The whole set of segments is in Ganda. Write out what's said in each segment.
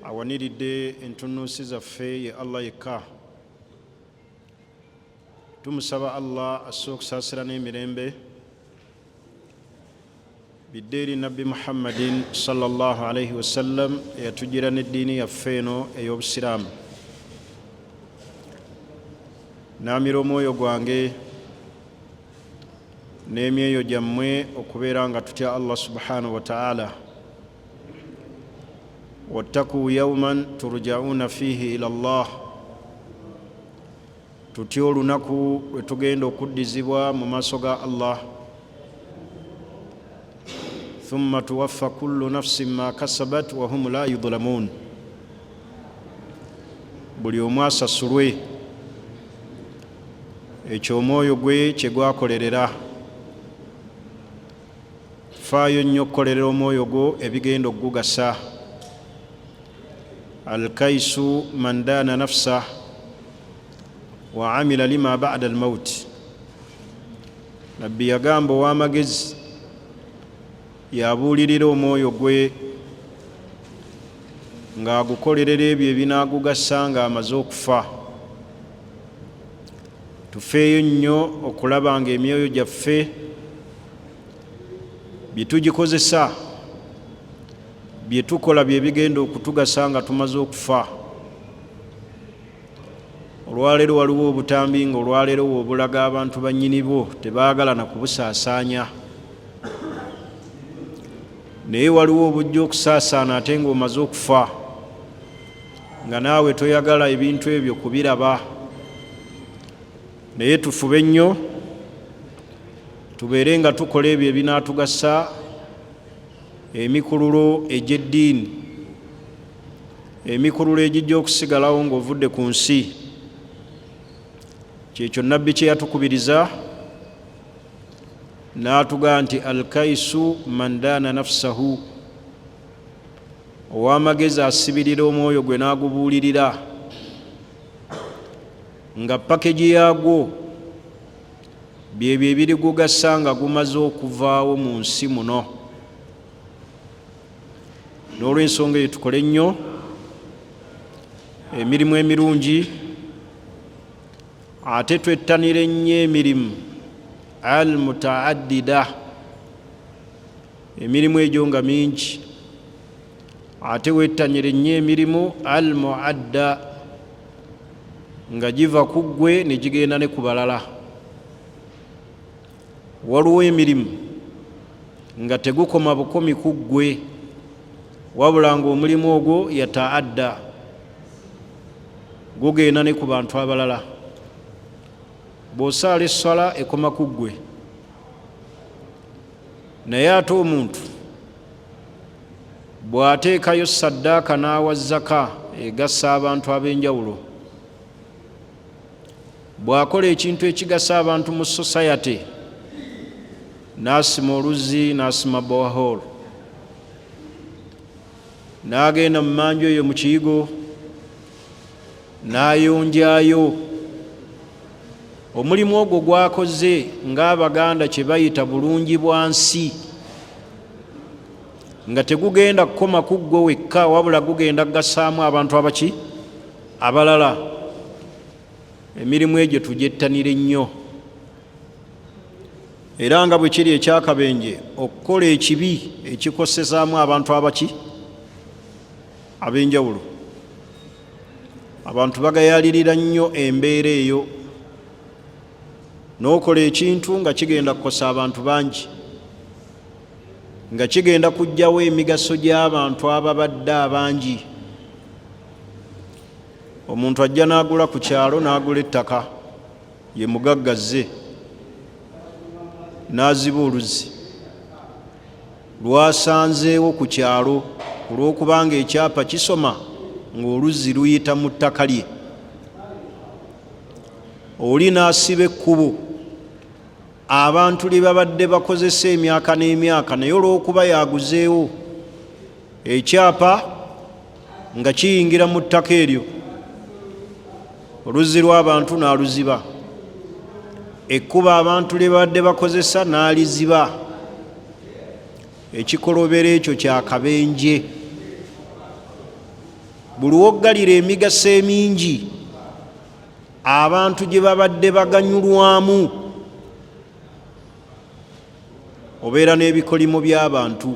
awaniridde entunuusi zaffe ye Allah yekka. Tumusaba Allah asse okusaasira n'emirembe bidde eri Nabbi Muhammadin sallallahu alayhi wasallam eyatugira n'eddiini yaffe eno ey'obusiraamu. Naamira omwoyo gwange n'emyoyo gyammwe okubeera nga tutya Allah subhanahu wa ta'ala. Wattaqu yawman turja'una fihi ila Allah, tutya olunaku lwe tugenda okuddizibwa mu maaso ga Allah. Thumma tuwaffa kullu nafsin ma kasabat wa hum la yudhlamun, buli omu asasulwe ekyo omwoyo gwe kye gwakolerera. Faayo nnyo okukolerera omwoyo gwo ebigenda okugugasa. Alkaisu man daana nafsa wa amila lima ba'da almauti. Nabbi yagamba ow'amagezi yabuulirira omwoyo gwe ng'agukolerera ebyo ebinaagugasa ng'amaze okufa. Tufeeyo nnyo okulaba nga emyoyo gyaffe bye tugikozesa, bye tukola bye bigenda okutugasa nga tumaze okufa. Olwaleero waliwo obutambi nga olwaleero obulaga abantu bannyini bwo tebaagala na kubusaasaanya, naye waliwo obujja okusaasaana ate ng'omaze okufa, nga naawe toyagala ebintu ebyo kubiraba. Naye tufube nnyo tubeere nga tukola ebyo ebinaatugasa, emikululo egy'eddiini, emikululo egijja okusigalawo ng'ovudde ku nsi. Kyekyo Nabbi kye yatukubiriza n'atugaa nti alkaisu man daana nafsahu, ow'amagezi asibirira omwoyo gwe n'agubuulirira nga pakeji yaagwo byebyo ebirigugasa nga gumaze okuvaawo mu nsi muno. N'olw'ensonga eyo tukole nnyo emirimu emirungi, ate twettanire nnyo emirimu al-mutaaddida, emirimu egyo nga mingi, ate wettanire nnyo emirimu al-muadda, nga giva ku ggwe ne gigenda ne ku balala. Waliwo emirimu nga tegukoma bukomi ku ggwe, wabula ng'omulimu ogwo yataadda, gugenda ne ku bantu abalala. Bw'osaala essala ekoma ku ggwe, naye ate omuntu bw'ateekayo saddaaka n'awa zaka egasa abantu ab'enjawulo, bw'akola ekintu ekigasa abantu mu society, n'asima oluzzi n'asima borehole, n'agenda mu manju eyo mu kiyigo n'ayonjayo, omulimu ogwo gwakoze ng'Abaganda kye bayita bulungi bwa nsi, nga tegugenda kukoma ku ggwe wekka, wabula gugenda kugasaamu abantu abaki abalala. Emirimu egyo tugyettanire nnyo, era nga bwe kiri ekyakabenje okukola ekibi ekikosezaamu abantu abaki ab'enjawulo. Abantu bagayalirira nnyo embeera eyo, n'okola ekintu nga kigenda kukosa abantu bangi, nga kigenda kuggyawo emigaso gy'abantu ababadde abangi. Omuntu ajja n'agula ku kyalo, n'agula ettaka, ye mugaggaze, n'aziba oluzzi lwasanzeewo ku kyalo, olw'okubanga ekyapa kisoma ng'oluzzi luyita mu ttaka lye. Oli n'asiba ekkubo, abantu lye babadde bakozesa emyaka n'emyaka, naye olw'okuba yaguzeewo ekyapa nga kiyingira mu ttaka eryo, oluzzi lw'abantu n'aluziba. Ekkubo abantu lye babadde bakozesa n'aliziba. Ekikolobero ekyo kyakabenje. buli woggalira emigaso emingi abantu gye babadde baganyulwamu obeera n'ebikolimo by'abantu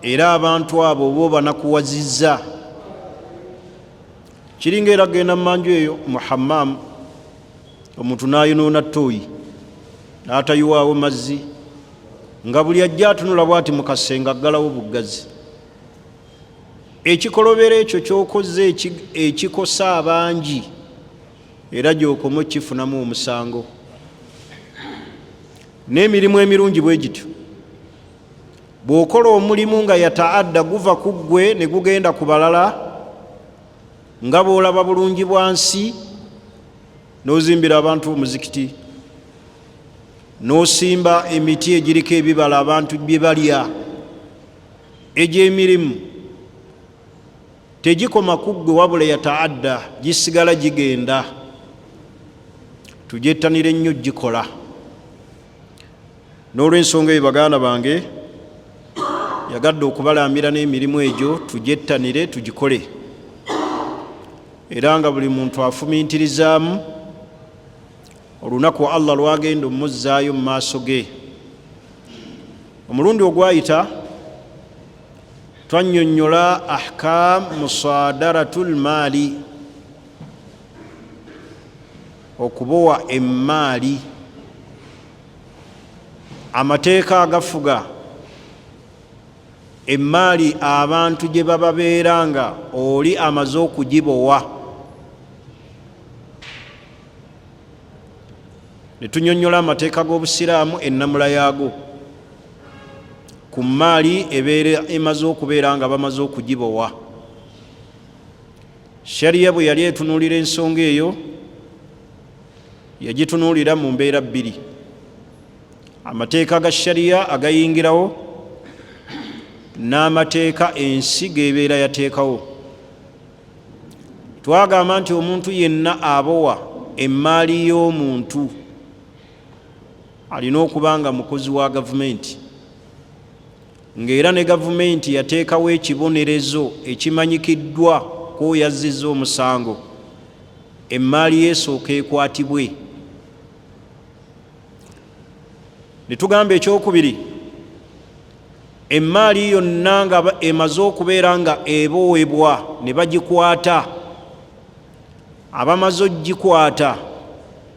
era abantu abo oba banakuwazizza. Kiringa era genda mu manju eyo mu hammam, omuntu n'ayonoona ttooyi n'atayiwaawo mazzi, nga buli ajja atunula bw'ati mu kasenge aggalawo buggazi. Ekikolobero ekyo ky'okoze ekikosa abangi era gy'okoma kifunamu omusango. N'emirimu emirungi bwe gityo, bw'okola omulimu nga yataadda guva ku ggwe ne gugenda ku balala, nga bw'olaba bulungi bwansi n'ozimbira abantu omuzikiti, n'osimba emiti egiriko ebibala abantu bye balya, egy'emirimu tegikoma ku ggwe wabula yataadda, gisigala gigenda. Tugyettanire ennyo gikola. N'olw'ensonga eyo baganda bange, yagadde okubalambira n'emirimu egyo tugyettanire tugikole, era nga buli muntu afumiintirizaamu olunaku Allah lwagenda omuzzaayo mu maaso ge. Omulundi ogwayita twannyonnyola ahkam musaadaratul maali, okubowa emmaali, amateeka agafuga emmaali abantu gye baba beeranga oli amaze okugibowa. Ne tunnyonnyola amateeka g'Obusiraamu ennamula yaago ku mmaali ebeera emaze okubeera nga bamaze okugibowa. Shariya bwe yali etunuulira ensonga eyo yagitunuulira mu mbeera bbiri: amateeka ga shariya agayingirawo n'amateeka ensi g'ebeera yateekawo. Twagamba nti omuntu yenna abowa emmaali y'omuntu alina okuba nga mukozi wa gavumenti, ng'era ne gavumenti yateekawo ekibonerezo ekimanyikiddwa k'oyo azzizza omusango, emmaali esooka ekwatibwe. Ne tugamba ekyokubiri, emmaali yonna nga emaze okubeera nga ebowebwa ne bagikwata, abamaze ogikwata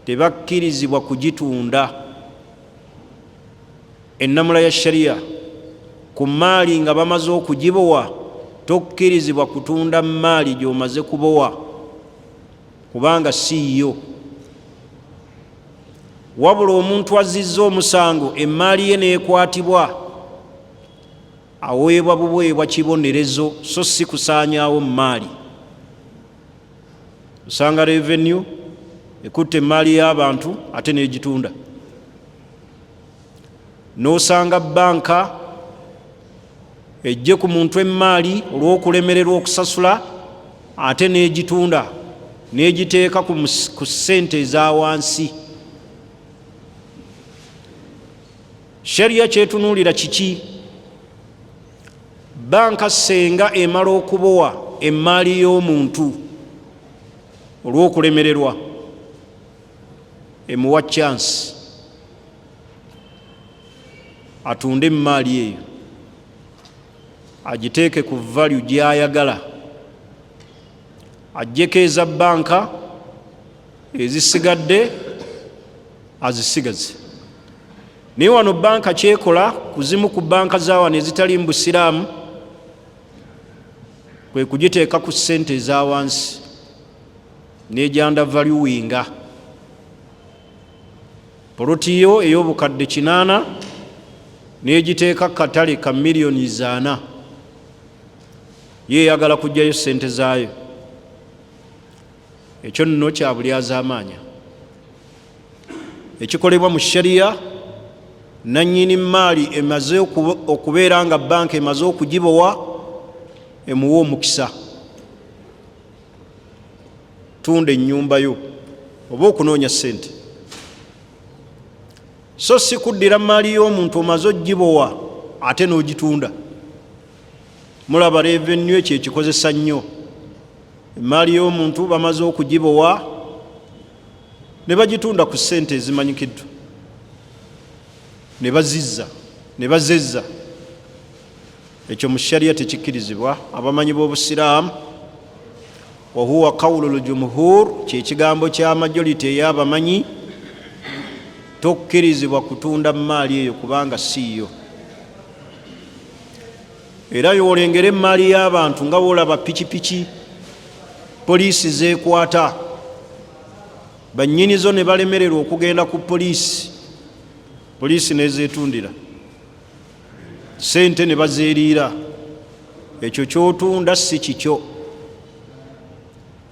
tebakkirizibwa kugitunda. Ennamula ya shariya ku mmaali nga bamaze okugibowa, tokkirizibwa kutunda mmaali gy'omaze kubowa kubanga siiyo. Wabula omuntu azizza omusango emmaali ye neekwatibwa, aweebwa buweebwa kibonerezo so si kusaanyaawo mmaali. Osanga revenue ekutta emmaali y'abantu ate n'egitunda. N'osanga banka ejje ku muntu emmaali olw'okulemererwa okusasula ate n'egitunda n'egiteeka ku ssente eza wansi. Shariya kyetunuulira kiki? Banka senga emala okubowa emmaali y'omuntu olw'okulemererwa, emuwa chance atunde emmaali eyo agiteeke ku value gy'ayagala, aggyeko eza banka, ezisigadde azisigaze. Naye wano banka kyekola ku zimu ku banka z'awano ezitali mu Busiraamu kwe kugiteeka ku ssente eza wansi n'egyanda valuinga. Polotiyo ey'obukadde 80 n'egiteeka katale ka miliyoni 400, yeeyagala kugyayo ssente zaayo. Ekyo nno kya bulyazaamaanya ekikolebwa mu shariya. Nannyini mmaali emaze okubeera nga banka emaze okugibowa, emuwa omukisa, tunda ennyumba yo oba okunoonya ssente. So si kuddira mmaali y'omuntu omaze ogibowa ate n'ogitunda. mulaba revenue ekyo ekikozesa nnyo. Emaali y'omuntu bamaze okugibowa ne bagitunda ku ssente ezimanyikiddwa, ne bazezza. Ekyo mu sharia tekikkirizibwa. Abamanyi b'Obusiraamu, wa huwa qawlul jumhur, kyekigambo kya majority ey'abamanyi, tokkirizibwa kutunda maali eyo kubanga siiyo. Era y'olengera emaali y'abantu nga bw'olaba pikipiki poliisi zeekwata, bannyinizo ne balemererwa okugenda ku poliisi nezeetundira, sente ne bazeeriira. Ekyo ky'otunda si kikyo.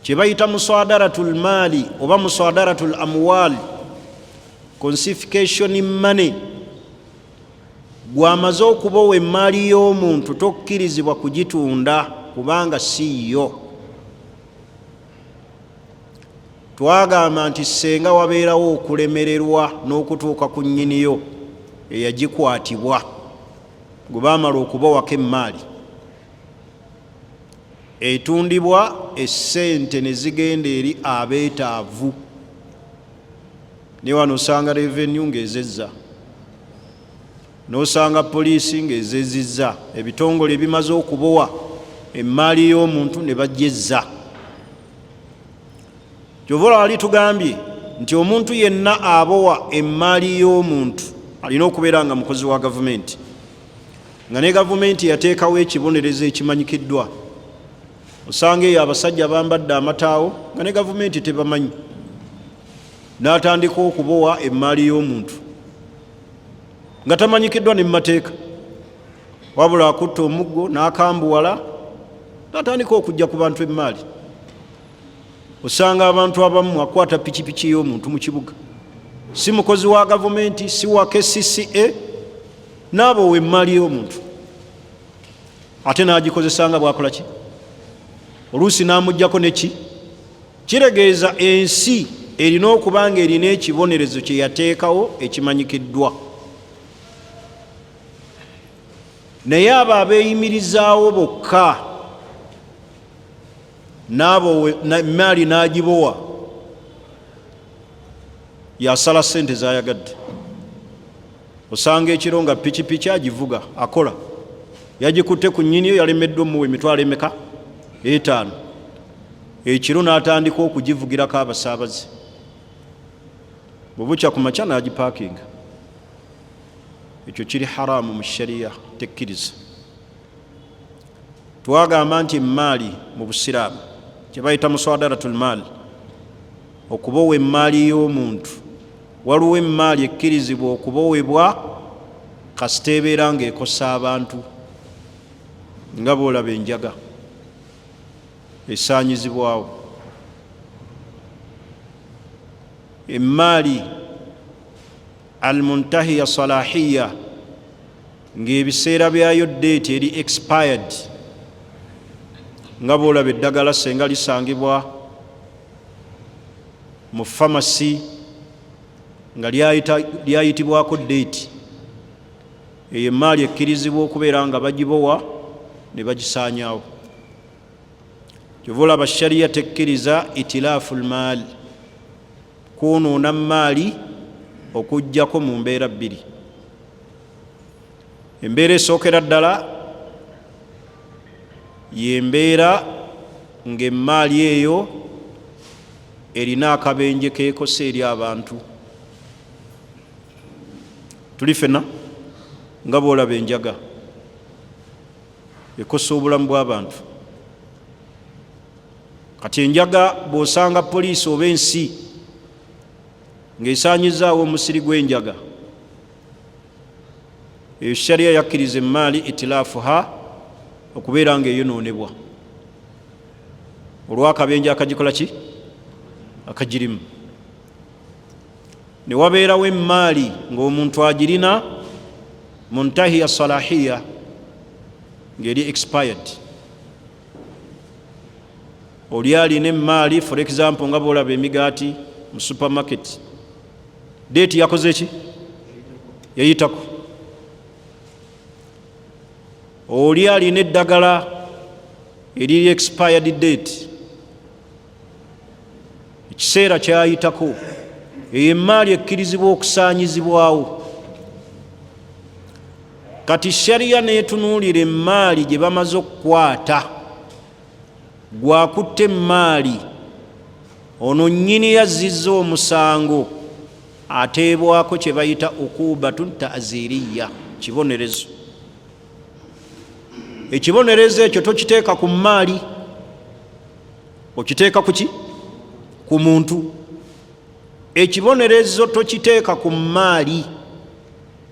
Kye bayita musaadaratul maali oba musaadaratul amwal, confiscation money, gw'amaze okubowa emaali y'omuntu tokkirizibwa kugitunda kubanga siiyo. Twagamba nti senga wabeerawo okulemererwa n'okutuuka ku nnyiniyo eyagikwatibwa gwe baamala okubawako emaali, etundibwa essente ne zigenda eri abeetaavu. Ne wano osanga revenue ng'ezezza, n'osanga poliisi ng'ezezizza, ebitongole ebimaze okubowa emaali y'omuntu ne bajezza. Kyova wali tugambye nti omuntu yenna abowa emaali y'omuntu alina okubeera nga mukozi wa gavumenti, nga ne gavumenti yateekawo ekibonerezo ekimanyikiddwa. Osanga eyo abasajja bambadde amataawo nga ne gavumenti tebamanyi, n'atandika okubowa emaali y'omuntu nga tamanyikiddwa ne mu mateeka, wabula akutta omuggo n'akambuwala n'atandika okujja ku bantu emaali. Osanga abantu abamu akwata pikipiki y'omuntu mu kibuga, si mukozi wa gavumenti, si wa KCCA, n'abowa emaali y'omuntu ate n'agikozesa nga bw'akola ki? Oluusi n'amuggyako neki? Kiregeeza ensi erina okuba nga erina ekibonerezo kye yateekawo ekimanyikiddwa. Naye abo abeeyimirizaawo bokka n'abo emaali n'agibowa, yasala ssente z'ayagadde. Osanga ekiro nga pikipiki agivuga akola, yagikutte ku nnyiniyo, yalemeddwa omuwa emitwalo emeka? 5. Ekiro n'atandika okugivugirako abasaabaze, bwe bukya ku makya n'agipaakinga. Ekyo kiri haramu mu sharia, tekkiriza. Twagamba nti emaali mu Busiraamu kye bayita musaadaratul maali, okubowa emaali y'omuntu, waliwo emaali ekkirizibwa okubowebwa kasita ebeera ng'ekosa abantu, nga bw'olaba enjaga esaanyizibwawo. Emaali almuntahiya salahiya, ng'ebiseera byayo date eri expired, nga bw'olaba eddagala senga lisangibwa mu famasi nga lyayitibwako date, eyo emaali ekkirizibwa okubeera nga bagibowa ne bagisaanyaawo. Kyova olaba sharia tekkiriza itilaful maali, kwonoona maali okuggyako mu mbeera bbiri. Embeera esookera ddala y'embeera ng'emaali eyo erina akabenje keekose eri abantu. Tuli ffenna nga bw'olaba enjaga ekosa obulamu bw'abantu. Kati enjaga bw'osanga poliisi oba ensi ng'esaanyizaawo omusiri gw'enjaga, eyo sharia yakkiriza emaali itilaafuha okubeera ng'eyonoonebwa olw'akabenje akagikola ki? Akagirimu. Ne wabeerawo emaali ng'omuntu agirina muntahiya salahiya, ng'eri expired. Oli alina emaali, for example nga bw'olaba emigaati mu supermarket, date yakoze ki? Yayitako. oli alina eddagala eriri expired date, ekiseera kyayitako, eyo emaali ekkirizibwa okusaanyizibwawo. Kati shariya netunuulira emaali gye bamaze okukwata, gwakutte emaali, ono nnyini yazzizza omusango, ateebwako kye bayita ukubatun ta'ziriya, kibonerezo. Ekibonerezo ekyo tokiteeka ku maali, okiteeka ku ki? Ku muntu. Ekibonerezo tokiteeka ku maali,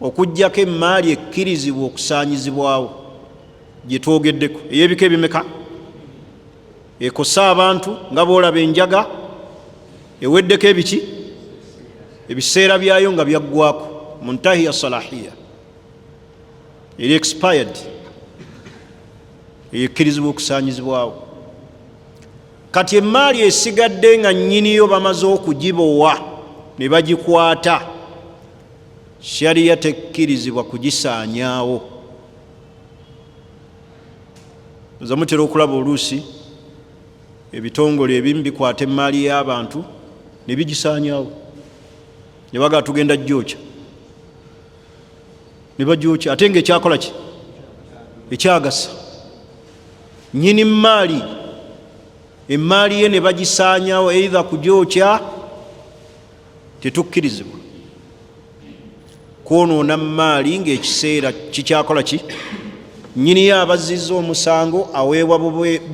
okuggyako emaali ekkirizibwa okusaanyizibwawo gye twogeddeko, ey'ebika ebimeka? Ekosa abantu nga boolaba enjaga eweddeko ebiki? Ebiseera byayo nga byaggwako, muntahiya salahiya, eri expired, ekkirizibwa okusaanyizibwawo. Kati emaali esigadde nga nnyiniyo bamaze okugibowa ne bagikwata, shariya tekkirizibwa kugisaanyaawo. Oza mutera okulaba oluusi ebitongole ebimu bikwata emaali y'abantu ne bigisaanyaawo, ne bagaa tugenda gyokya, ne bagyokya ate ng'ekyakola ki? Ekyagasa. Nnyini maali, emaali ye ne bagisaanyaawo, either kugyokya, tetukkirizibwa kwonoona maali ng'ekiseera kikyakola ki? Nnyini ye abazzizza omusango aweebwa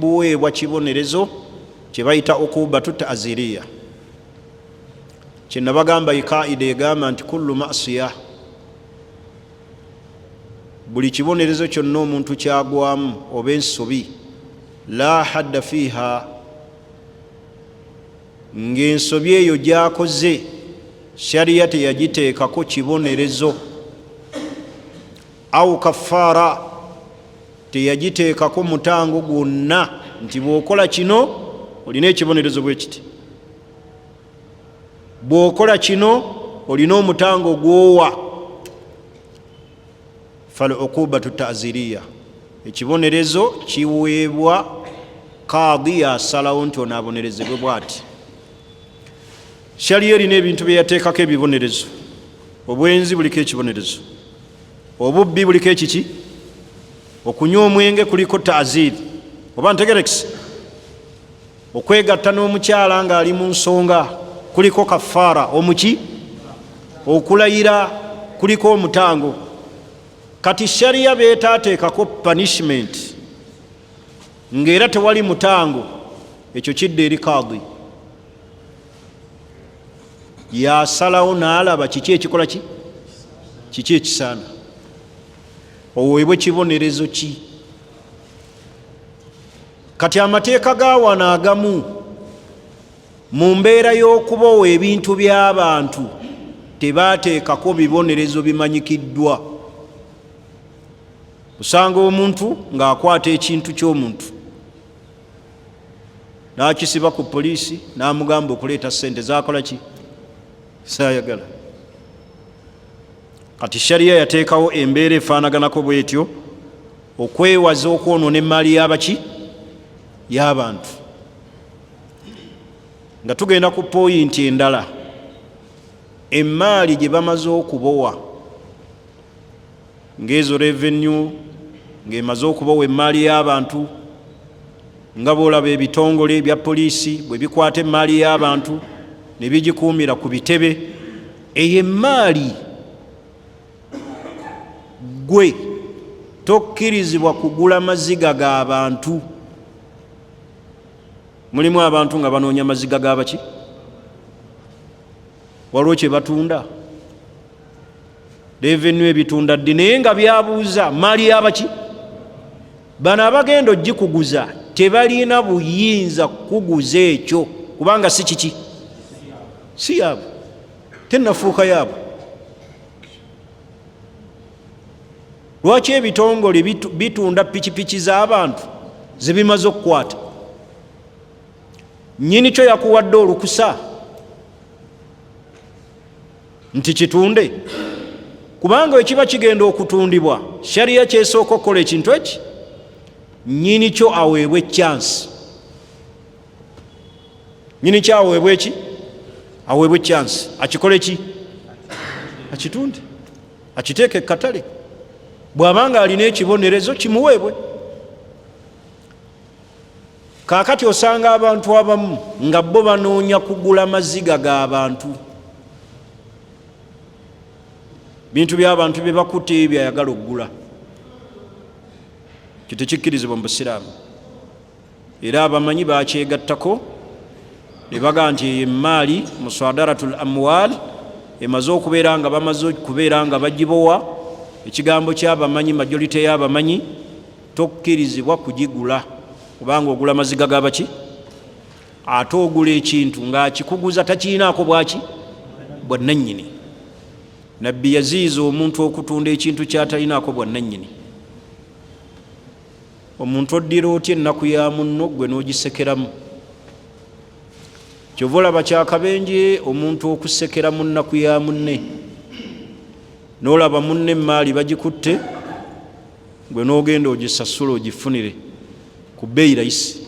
buweebwa kibonerezo kye bayita ukubatu ta'ziriya. Kyenabagamba ikaida egamba nti kullu ma'siya, buli kibonerezo kyonna omuntu kyagwamu oba ensobi, la hadda fiha, ng'ensobi eyo gyakoze shariya teyagiteekako kibonerezo, au kafaara, teyagiteekako mutango gwonna nti bw'okola kino olina ekibonerezo bwe kiti, bw'okola kino olina omutango gw'owa. Fal ukubatu ta'ziriya, ekibonerezo kiweebwa kaadi yasalawo nti ono abonerezebwe bw'ati. Shariya erina ebintu bye yateekako ebibonerezo. Obwenzi buliko ekibonerezo, obubbi buliko ekiki? Okunywa omwenge kuliko ta'ziri, oba ntegerekisi. Okwegatta n'omukyala ng'ali mu nsonga kuliko kafaara, omuki? Okulayira kuliko omutango. Kati shariya beetaateekako punishment ng'era tewali mutango, ekyo kidda eri kaadi, yasalawo n'alaba kiki ekikola ki? Kiki ekisaana, oweebwe kibonerezo ki? Kati amateeka ga wano agamu mu mbeera y'okubowa ebintu by'abantu tebaateekako bibonerezo bimanyikiddwa. Osanga omuntu ng'akwata ekintu ky'omuntu n'akisiba ku poliisi n'amugamba okuleeta ssente z'akola ki? Saayagala. Kati shariya yateekawo embeera efaanaganako bw'etyo okwewaza okwonoona emaali y'abaki? Y'abantu. Nga tugenda ku poyinti endala, emaali gye bamaze okubowa ng'ezo revenue, ng'emaze okubowa emaali y'abantu, nga boolaba ebitongole bya poliisi bwe bikwata emaali y'abantu ne bigikuumira ku bitebe, eyo emaali gwe tokkirizibwa kugula maziga g'abantu. Mulimu abantu nga banoonya maziga g'abaki? Waliwo kye batunda, revenue ebitunda ddi, naye nga byabuuza maali y'abaki? Bano abagenda ogikuguza tebalina buyinza kukuguza ekyo kubanga si kiki? Si yaabwe, tennafuuka yaabwe. Lwaki ebitongole bitunda pikipiki z'abantu ze bimaze okukwata? Nnyini kyo yakuwadde olukusa nti kitunde? kubanga ekiba kigenda okutundibwa shariya kyesooka okukola ekintu eki nyini kyo aweebwe chance, nyini kyo aweebwe eki aweebwe chance akikole ki akitunde akiteeke katale, bw'abanga alina ekibonerezo kimuweebwe. Kaakati osanga abantu abamu nga bo banoonya kugula maziga g'abantu, bintu by'abantu bye bakutte byayagala okugula, kitekikkirizibwa mu Busiraamu. Era abamanyi bakyegattako ne baga nti emaali musadaratul amwal emaze okubeera nga bamaze okubeera nga bagibowa. Ekigambo ky'abamanyi, majority y'abamanyi tokkirizibwa kugigula, kubanga ogula maziga g'abaki, ate ogula ekintu ng'akikuguza takiinaako bwaki bwannannyini. Nabbi yaziiza omuntu okutunda ekintu kyatalinaako bwannannyini. Omuntu oddira otya ennaku ya munno gwe n'ogisekeramu? Kyova olaba kyakabenje omuntu okusekera mu nnaku ya munne, n'olaba munne emaali bagikutte, gwe n'ogenda ogisasula ogifunire ku bbeeyi rayisi,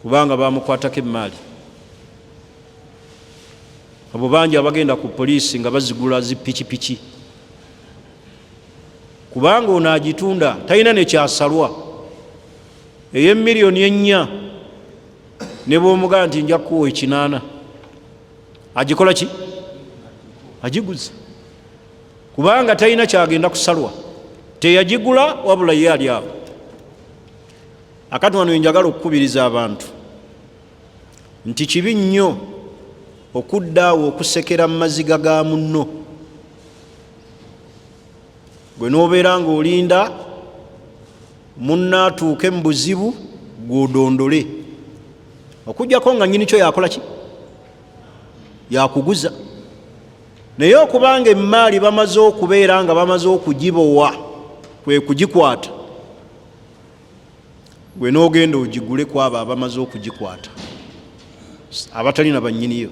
kubanga bamukwatako emaali. Abo bangi abagenda ku poliisi nga bazigula zipikipiki, kubanga ono agitunda talina nekyasalwa. Ey'emiliyoni 4 ne bw'omugaa nti nja kuwa 8 agikola ki? Agiguza, kubanga talina kyagenda kusalwa, teyagigula wabula ye ali awo. Akati wano njagala okukubiriza abantu nti kibi nnyo okuddaawo okusekera mu maziga ga munno. Gwe n'obeera ng'olinda munno atuuke mu buzibu gw'odondole, okuggyako nga nnyini kyo yakola ki? Yakuguza. Naye okubanga emaali bamaze okubeera nga bamaze okugibowa, kwe kugikwata, gwe n'ogenda ogigule ku abo abamaze okugikwata, abatalina bannyiniyo.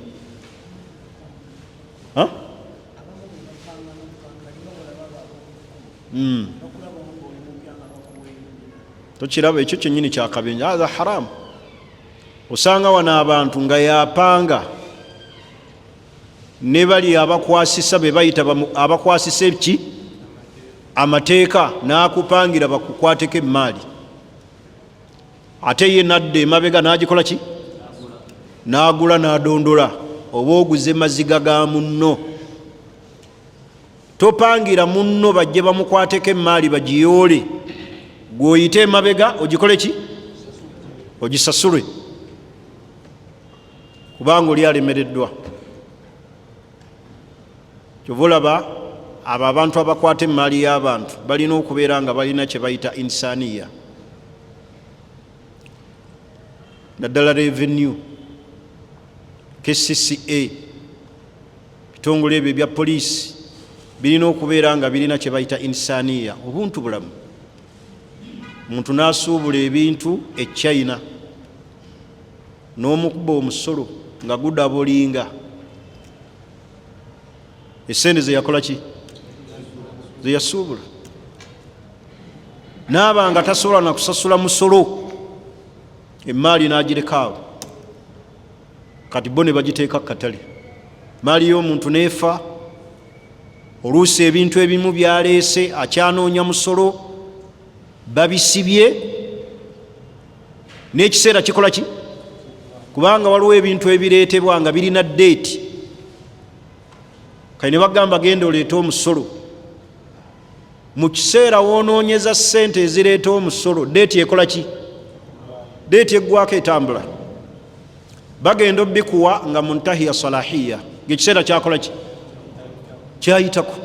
Tokiraba ekyo kyennyini kyakabenje, aza haramu. Osanga wano abantu nga yapanga ne bali abakwasisa be bayita abakwasisa eki amateeka, n'akupangira bakukwateko emaali, ate ye nadde emabega n'agikola ki? N'agula n'adondola. Oba oguze maziga ga munno, topangira munno bajje bamukwateko emaali bagiyoole, gw'oyite emabega ogikole ki? Ogisasule, kubanga oli alemereddwa. Kyova olaba abo abantu abakwata emaali y'abantu balina okubeera nga balina kye bayita insaniya, naddala revenue, KCCA, bitongole ebyo bya poliisi birina okubeera nga birina kye bayita insaniya, obuntu bulamu. Omuntu n'asuubula ebintu e China n'omukuba omusolo nga gudabolinga esente ze yakola ki? Ze yasuubula. N'aba nga tasobola na kusasula musolo, emaali n'agirekaawo, kati bo ne bagiteeka katale. Maali y'omuntu neefa, oluusi ebintu ebimu byaleese akyanoonya musolo babisibye, n'ekiseera kikola ki? Kubanga waliwo ebintu ebireetebwa nga birina deeti, kale ne bagamba genda oleete omusolo. Mu kiseera woonoonyeza ssente ezireeta omusolo, deeti ekola ki? Deeti eggwako etambula. Bagenda obbikuwa nga muntahiya salahiya, ng'ekiseera kyakola ki? Kyayitako.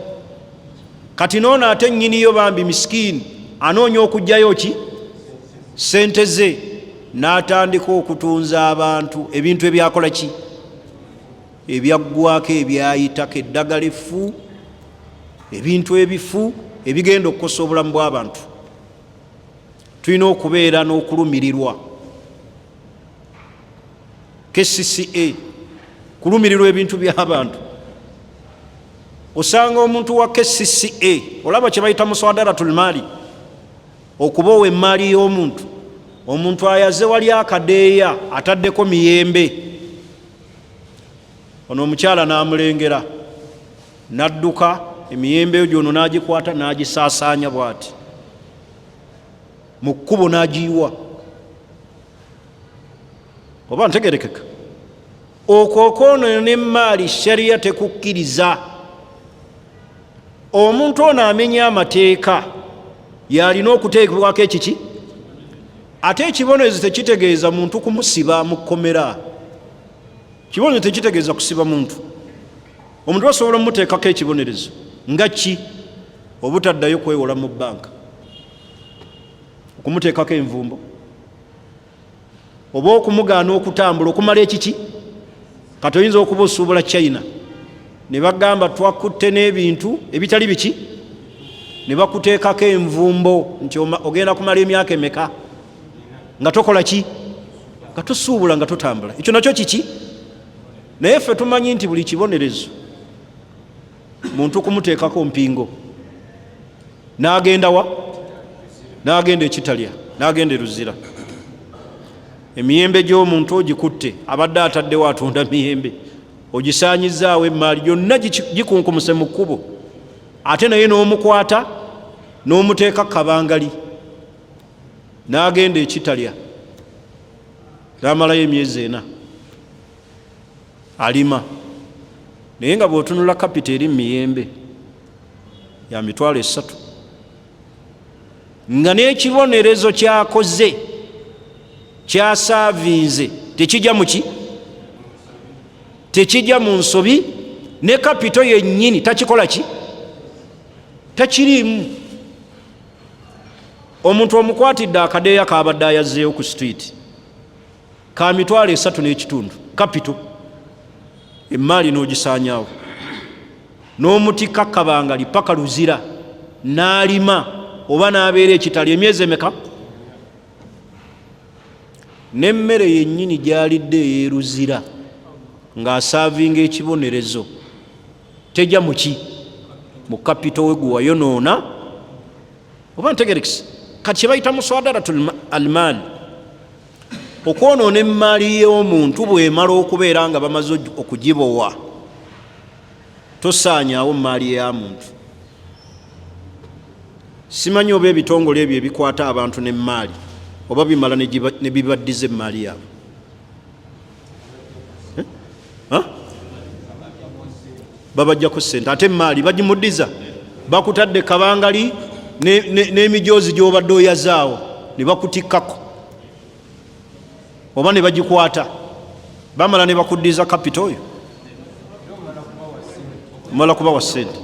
Kati noono ate nnyiniyo bambi miskiini anoonya okuggyayo ki? Ssente ze, n'atandika okutunza abantu ebintu ebyakola ki? Ebyaggwako, ebyayitako, eddagala effu, ebintu ebifu ebigenda okukosa obulamu bw'abantu. Tulina okubeera n'okulumirirwa. KCCA, kulumirirwa ebintu by'abantu. osanga omuntu wa KCCA olaba kye bayita muswadaratul maali okubawa emmaali y'omuntu omuntu ayaze wali akadeeya ataddeko miyembe ono omukyala n'amulengera n'adduka emiyembe gyono n'agikwata n'agisaasaanya bw'ati mu kkubo n'agiyiwa oba ntegerekeka okwo kwonoona emmaali shariya tekukkiriza omuntu ono amenya amateeka yalina okuteekebwako ekiki ate ekibonerezo tekitegeeza muntu kumusiba mu kkomera kibonerezo tekitegeeza kusiba muntu omuntu basobola mumuteekako ekibonerezo nga ki obutaddayo kwewola mu banka okumuteekako envumbo oba okumugaana okutambula okumala ekiki kati oyinza okuba osuubula China ne bagamba twakutte n'ebintu ebitali biki ne bakuteekako envumbo nti ogenda kumala emyaka emeka nga tokola ki nga tosuubula nga totambula ekyo nakyo kiki naye ffe tumanyi nti buli kibonerezo muntu kumuteekako mpingo n'agenda wa n'agenda ekitalya n'agenda eruzira emiyembe gy'omuntu ogikutte abadde ataddewo atunda miyembe ogisaanyizaawo emmaali gyonna gikunkumuse mu kkubo ate naye n'omukwata n'omuteeka kabangali n'agenda ekitalya n'amalayo emyezi 4 alima naye nga bw'otunula kapita eri miyembe ya mitwalo 3 nga n'ekibonerezo kyakoze kyasaavinze tekijja muki tekijja mu nsobi ne kapito yennyini takikola ki takiriimu omuntu omukwatidde akadeeya kabadde ayazeewo ku street ka mitwalo 3 n'ekitundu kapito emmaali n'ogisaanyaawo n'omutikka kabangali paka luzira n'alima oba n'abeera ekitali emyezi emeka n'emmere yennyini gy'alidde ey'eruzira ng'asaavinga ekibonerezo tejja muki mu kapito we gwe wayonoona oba ntegerekisa kati kye bayita muswadaratul almaal okwonoona emmaali y'omuntu bw'emala okubeera nga bamaze okugibowa tosaanyaawo emmaali ya muntu simanyi oba ebitongole ebyo ebikwata abantu n'emmaali oba bimala ne bibaddiza emmaali yaabwe babajjako ssente ate emmaali bagimuddiza bakutadde kabangali n'emijoozi gy'obadde oyazaawo ne bakutikkako oba ne bagikwata bamala ne bakuddiza kapita oyo omala kubawa ssente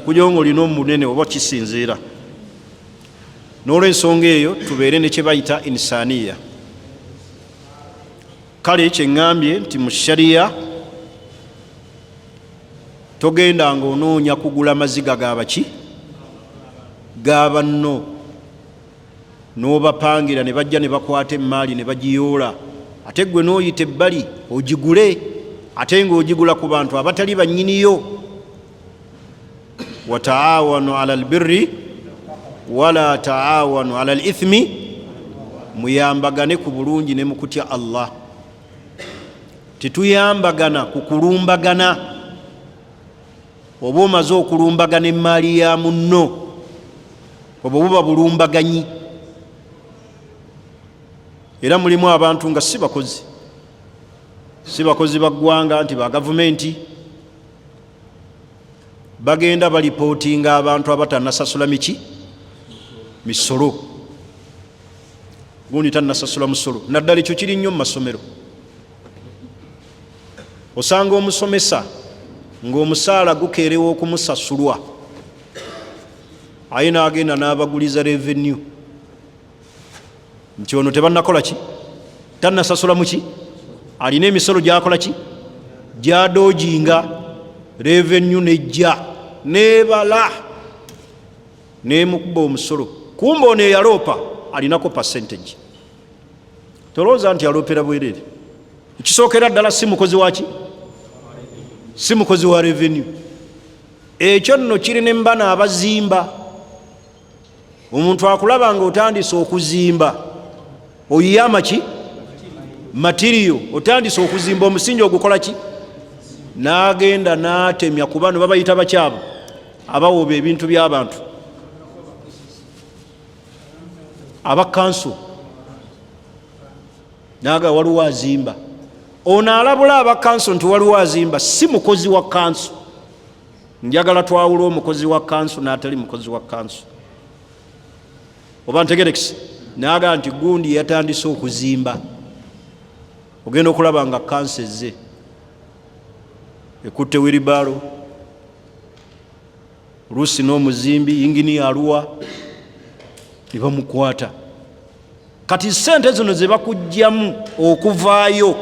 kugira nga olina omunene oba kisinziira n'olw'ensonga eyo tubeere ne kye bayita insaniya kale kyeŋŋambye nti mu shariya togenda nga onoonya kugula maziga gabaki gabanno n'obapangira ne bajja ne bakwata emmaali ne bagiyoola ate gwe n'oyita ebbali ogigule ate ng'ogigula ku bantu abatali bannyiniyo wa taawanu ala albirri wala taawanu ala alithmi muyambagane ku bulungi ne mu kutya Allah tetuyambagana ku kulumbagana oba omaze okulumbagana emmaali ya munno obwo buba bulumbaganyi era mulimu abantu nga si bakozi ba ggwanga nti ba gavumenti bagenda balipootinga abantu abatanasasula miki misolo gundi tanasasula musolo naddala ekyo kiri nnyo mu masomero osanga omusomesa ng'omusaala gukeerewa okumusasulwa aye n'agenda n'abaguliza revenue nti ono tebannakola ki tannasasula muki alina emisolo gyakola ki gyadoojinga revenue nejja nebala nemukuba omusolo kumba ono eyaloopa alinako percentage tolowooza nti aloopera bwereere ekisookera ddala si mukozi waki si mukozi wa revenue ekyo nno kirina embana abazimba. Omuntu akulaba nga otandise okuzimba oyiyama ki material, otandise okuzimba omusingi ogukola ki, n'agenda n'atemya ku bano babayita bakyabo abawoba ebintu by'abantu, aba kanso, naga waliwo azimba. Ono alabula aba kanso nti waliwo azimba, si mukozi wa kanso. Njagala twawula omukozi wa kanso n'atali mukozi wa kanso. Oba ntegerekese, naga nti gundi yatandise okuzimba. Ogenda okulaba nga kanso ezze ekutte wiribalo, oluusi n'omuzimbi yingini aluwa ne bamukwata. Kati sente zino ze bakugjamu okuvaayo,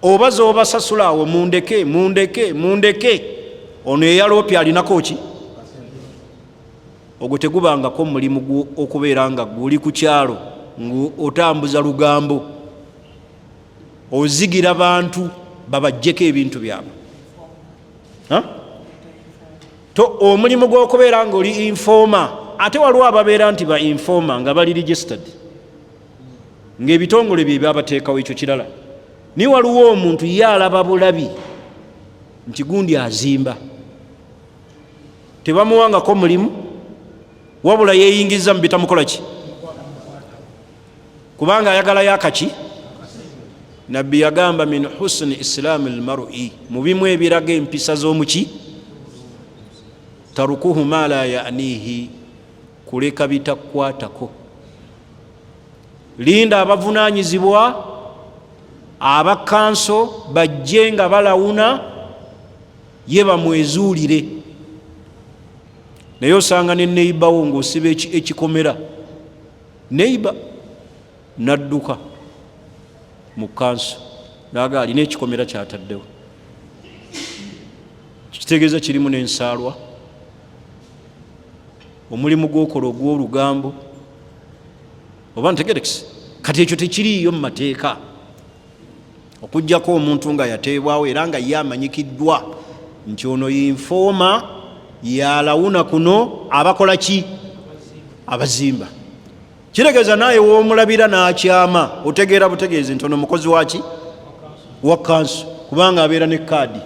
oba z'obasasula awo mundeke, ono eyaloopye alinako ki? Ogwo tegubangako mulimu okubeera nga guli ku kyalo otambuza lugambo, ozigira bantu babajjeko ebintu byabwe. Omulimu gw'okubeera nga oli informa, ate waliwo ababeera nti ba informa nga bali registered, ng'ebitongole bye byabateekawo ekyo kirala. Ni waliwo omuntu ye alaba bulabi nti gundi azimba, tebamuwangako mulimu, wabula yeeyingiza mu bitamukola ki, kubanga ayagalayo akaki. Nabbi yagamba min husni islami almar'i, mu bimu ebiraga empisa z'omuki, tarukuhu ma la ya'nihi, kuleka bitakwatako. Linda abavunaanyizibwa aba kanso bajje nga balawuna, ye bamwezuulire. Naye osanga ne neiba wo ng'osiba ekikomera, neiba nadduka mu kanso naga alina ekikomera kyataddewo, kitegeeza kirimu n'ensaalwa. Omulimu gw'okola ogw'olugambo, oba ntegerekese, kati ekyo tekiriiyo mu mateeka, okuggyako omuntu nga yateebwawo era nga ye amanyikiddwa nti ono yinfooma, yalawuna kuno abakola ki, abazimba. Kiregeeza naye w'omulabira n'akyama, otegeera butegeezi nti ono mukozi waki, wa kanso, kubanga abeera ne kaadi.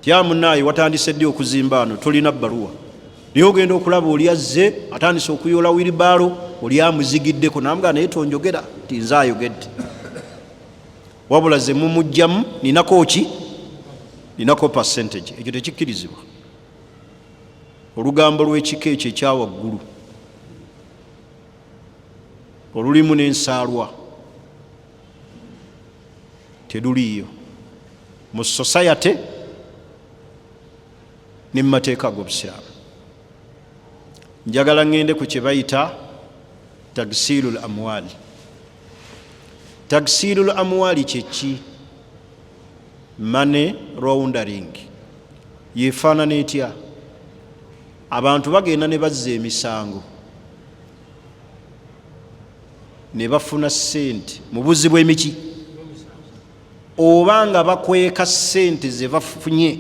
Tyamunaaye watandise ddi okuzimba ano, tolina bbaluwa. Naye ogenda okulaba oli azze atandise okuyoola wiribalo, oli amuzigiddeko, namugaa naye tonjogera ti nze ayogedde. Wabula ze mumugjamu ninako ki, ninako percentage. Ekyo tekikkirizibwa. Olugambo lw'ekika ekyo ekyawaggulu olulimu n'ensaalwa teruliiyo mu society ne mu mateeka g'obusiraamu. Njagala ngende ku kye bayita tagsiilul amwaali. Tagsiilul amwaali kyeki? Money laundering. Yefaanana etya? Abantu bagenda ne bazza emisango ne bafuna ssente mu buzzi bw'emiki, oba nga bakweka ssente ze bafunye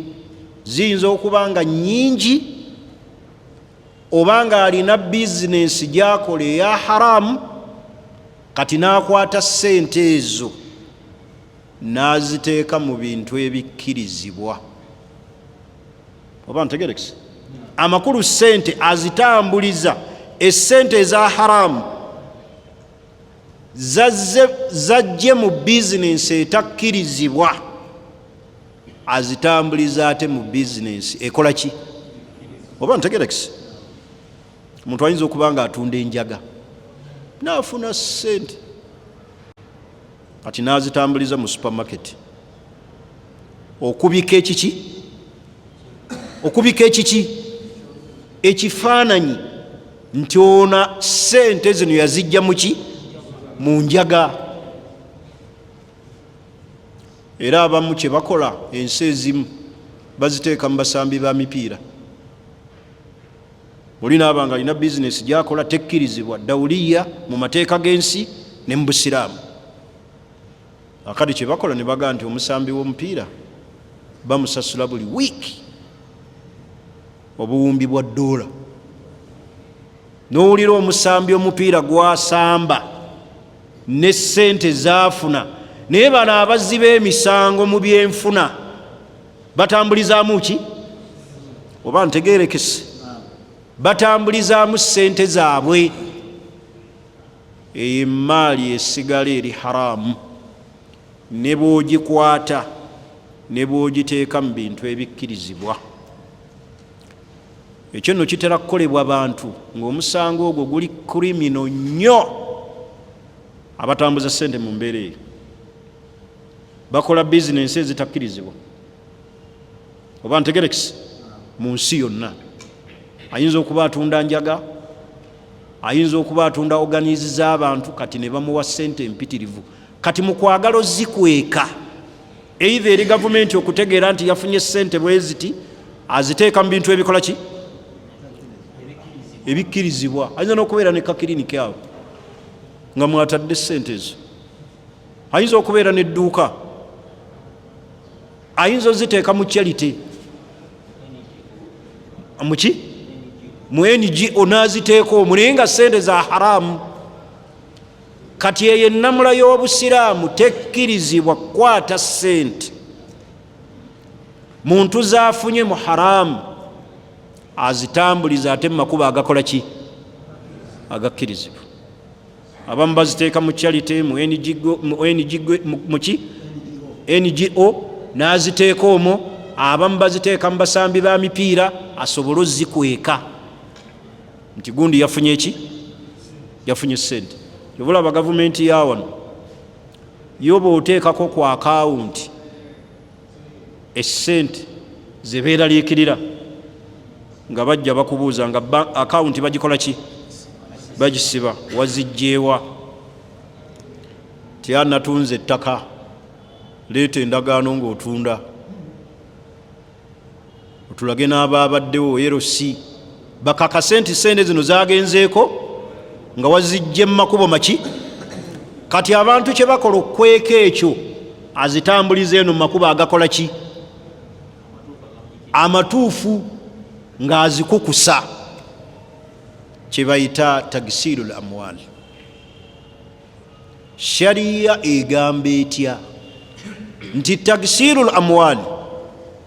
ziyinza okuba nga nnyingi, oba nga alina bizinensi gy'akola eya haramu, kati n'akwata ssente ezo n'aziteeka mu bintu ebikkirizibwa. Oba ntegerekese? Amakulu ssente azitambuliza, essente eza haramu zajje mu bizinensi etakkirizibwa, azitambuliza ate mu bizinensi ekola ki? Oba ntegerekese? Omuntu ayinza okuba nga atunda enjaga n'afuna ssente, kati n'azitambuliza mu supermarket. Okubika ekiki? Okubika ekiki? Ekifaananyi nti ona ssente zino yazijja mu ki? Mu njaga. Era abamu kye bakola ensi ezimu baziteeka mu basambi ba mipiira. Oli naaba nga alina bizinesi gy'akola tekkirizibwa dawuliya mu mateeka g'ensi ne mu busiraamu. Akadi kye bakola ne bagaa nti omusambi w'omupiira bamusasula buli wiiki obuwumbi bwa $. N'owulira omusambi omupiira gwasamba ne ssente zaafuna, naye bano abazzi b'emisango mu byenfuna batambulizaamu ki? Oba ntegeerekese, batambulizaamu ssente zaabwe. Eyo emaali esigala eri haraamu, ne bw'ogikwata ne bw'ogiteeka mu bintu ebikkirizibwa. Ekyo nno kitera kukolebwa abantu ng'omusango ogwo guli kulimino nnyo. Abatambuza ssente mu mbeera eyo bakola bizinensi ezitakkirizibwa. Oba ntegerekese, mu nsi yonna. Ayinza okuba atunda njaga, ayinza okuba atunda oganizi z'abantu, kati ne bamuwa ssente empitirivu. Kati mu kwagala ozikweka, either eri gavumenti okutegeera nti yafunye ssente bwe ziti, aziteeka mu bintu ebikola ki? Ebikkirizibwa. Ayinza n'okubeera ne kakiriniki awo nga mwatadde ssente ezo. Ayinza okubeera n'edduuka, ayinza oziteeka mu charity, muki? Mu NGO n'aziteeka omwo, naye nga ssente za haraamu. Kati eyo ennamula y'Obusiraamu tekkirizibwa kukwata ssente muntu zaafunye mu haraamu azitambuliza ate mu makubo agakola ki? Agakkirizibwa. Abamu baziteeka mu charity, mu NGO n'aziteeka omwo. Abamu baziteeka mu basambi ba mipiira asobole ozikweka nti gundi yafunye eki? Yafunye ssente. Yobulaba gavumenti ya wano yo bw'oteekako ku akawunti essente ze beeraliikirira nga bajja bakubuuza nga akawunti bagikola ki? Bagisiba. Wazijjeewa? Tyanatunze ettaka, leeta endagaano ng'otunda, otulage n'abaabaddewo LC bakakase nti ssente zino zagenzeeko nga wazijje mu makubo maki? Kati abantu kye bakola okweka ekyo azitambuliza eno mu makubo agakola ki? Amatuufu, ng'azikukusa. Kye bayita tagsiirul amwaal. Shariya egamba etya? Nti tagsiirul amwaal,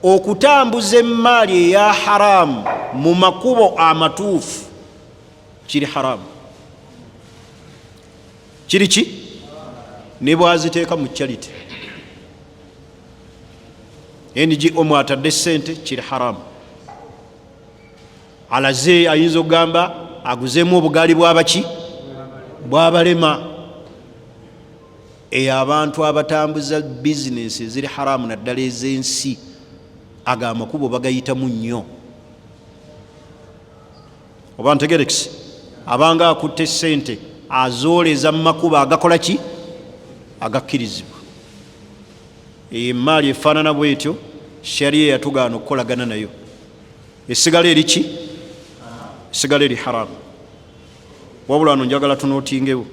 okutambuza emaali eya haraamu mu makubo amatuufu, kiri haraamu. Kiri ki? Ne bwaziteeka mu charity, NGO mwatadde ssente, kiri haraamu. Alaze ayinza okugamba aguzeemu obugaali bw'abaki? Bw'abalema. Eyo abantu abatambuza bizinensi eziri haraamu naddala ez'ensi, ago amakubo bagayitamu nnyo. Oba ntegerekese, abanga akutte ssente azooleza mu makubo agakola ki? Agakkirizibwa. Eyo emaali efaanana bw'etyo shariya yatugaana okukolagana nayo. Esigala eri ki? Esigala eri haraamu. Wabula wano njagala tunootingewo,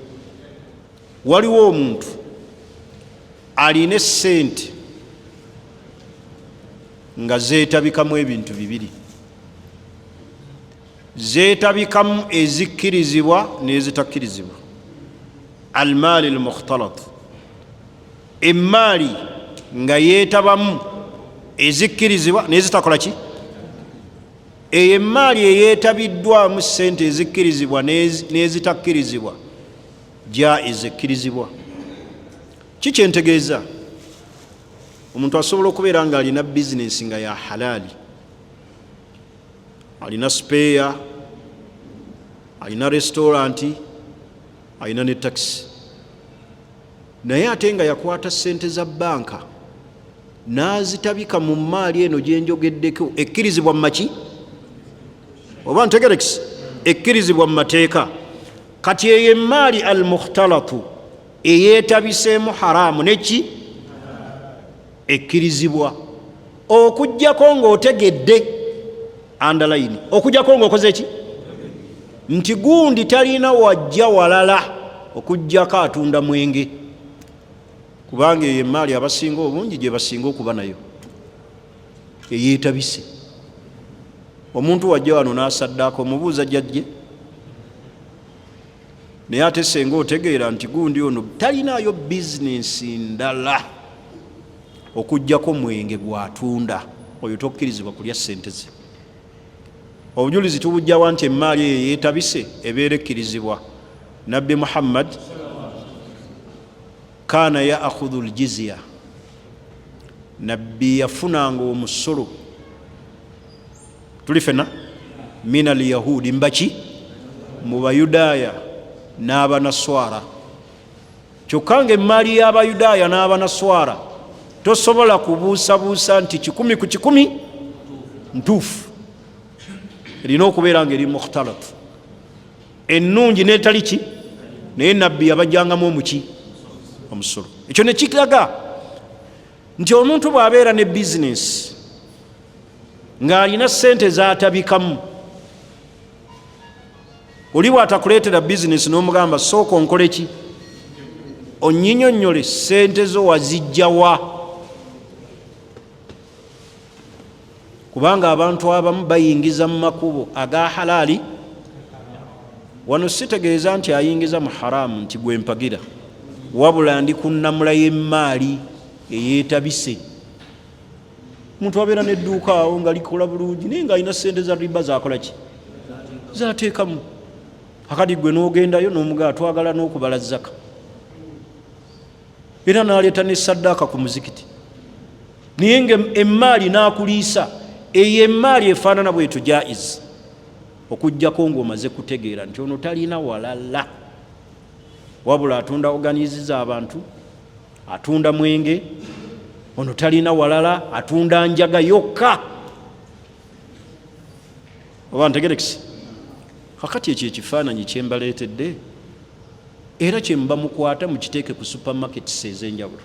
waliwo omuntu alina essente nga zeetabikamu ebintu bibiri. Zeetabikamu ezikkirizibwa n'ezitakkirizibwa. Almaali almukhtalat, emaali nga yeetabamu ezikkirizibwa n'ezitakola ki? Eyo emaali eyeetabiddwamu ssente ezikkirizibwa n'ezitakkirizibwa jaiz, ekkirizibwa. Kiki ntegeeza? Omuntu asobola okubeera nga alina bizinensi nga ya halaali, alina speya, alina restauranti, alina ne taxi, naye ate nga yakwata ssente za banka n'azitabika mu maali eno gye njogeddeko, ekkirizibwa mu maki? Oba ntegerekese, ekkirizibwa mu mateeka. Kati eyo emaali almukhtalatu eyeetabiseemu haraamu neki? Ekkirizibwa. Okujjako ng'otegedde, underline, okujjako ng'okoze ki? Nti gundi talina wajja walala okujjako atunda mwenge, kubanga eyo emaali abasinga obungi gye basinga okuba nayo. eyeetabise. Omuntu wajja wano n'asaddaako omubuuza jjajje, naye ate senga otegeera nti gundi ono talinaayo bizinensi ndala okuggyako mwenge bw'atunda, oyo tokkirizibwa kulya ssente ze. Obujulizi tubujjawa nti emmaali eyo yeetabise ebeera ekkirizibwa. Nabbi Muhammad kaana yaakhudhu ljizya, nabbi yafunanga omusolo, tuli fena, min alyahudi, mbaki mu bayudaaya n'abanaswara. Kyokka nga emmaali y'abayudaaya n'abanaswara tosobola kubuusabuusa nti 100 ku 100 ntuufu, erina okubeera nga eri mukhtalat, ennungi n'etali ki, naye nabbi yabajjangamu omuki, omusolo. Ekyo ne kiraga nti omuntu bw'abeera ne bizinesi ng'alina ssente z'atabikamu, oli bw'atakuleetera bizinesi n'omugamba sooka onkole ki, onnyinyonnyole ssente zo wazijjawa. Kubanga abantu abamu bayingiza mu makubo aga halaali. Wano sitegeeza nti ayingiza mu haramu nti gwe mpagira, wabula ndi ku nnamula y'emmaali eyeetabise. Omuntu abeera n'edduuka awo nga likola bulungi naye ng'alina ssente za riba zakola ki, zateekamu. Akati gwe n'ogendayo n'omugaa twagala n'okubala zaka, era n'aleeta n'essaddaaka ku muzikiti, naye nga emmaali n'akuliisa. Eyo emmaali efaanana bwetyo jaiz, okuggyako ng'omaze kutegeera nti ono talina walala, wabula atunda oganiziza abantu, atunda mwenge, ono talina walala, atunda njaga yokka. Oba ntegerekisi? Kakati ekyo ekifaananyi kye mbaleetedde era kye mba mukwata mukiteeke ku supermarkets ez'enjawulo.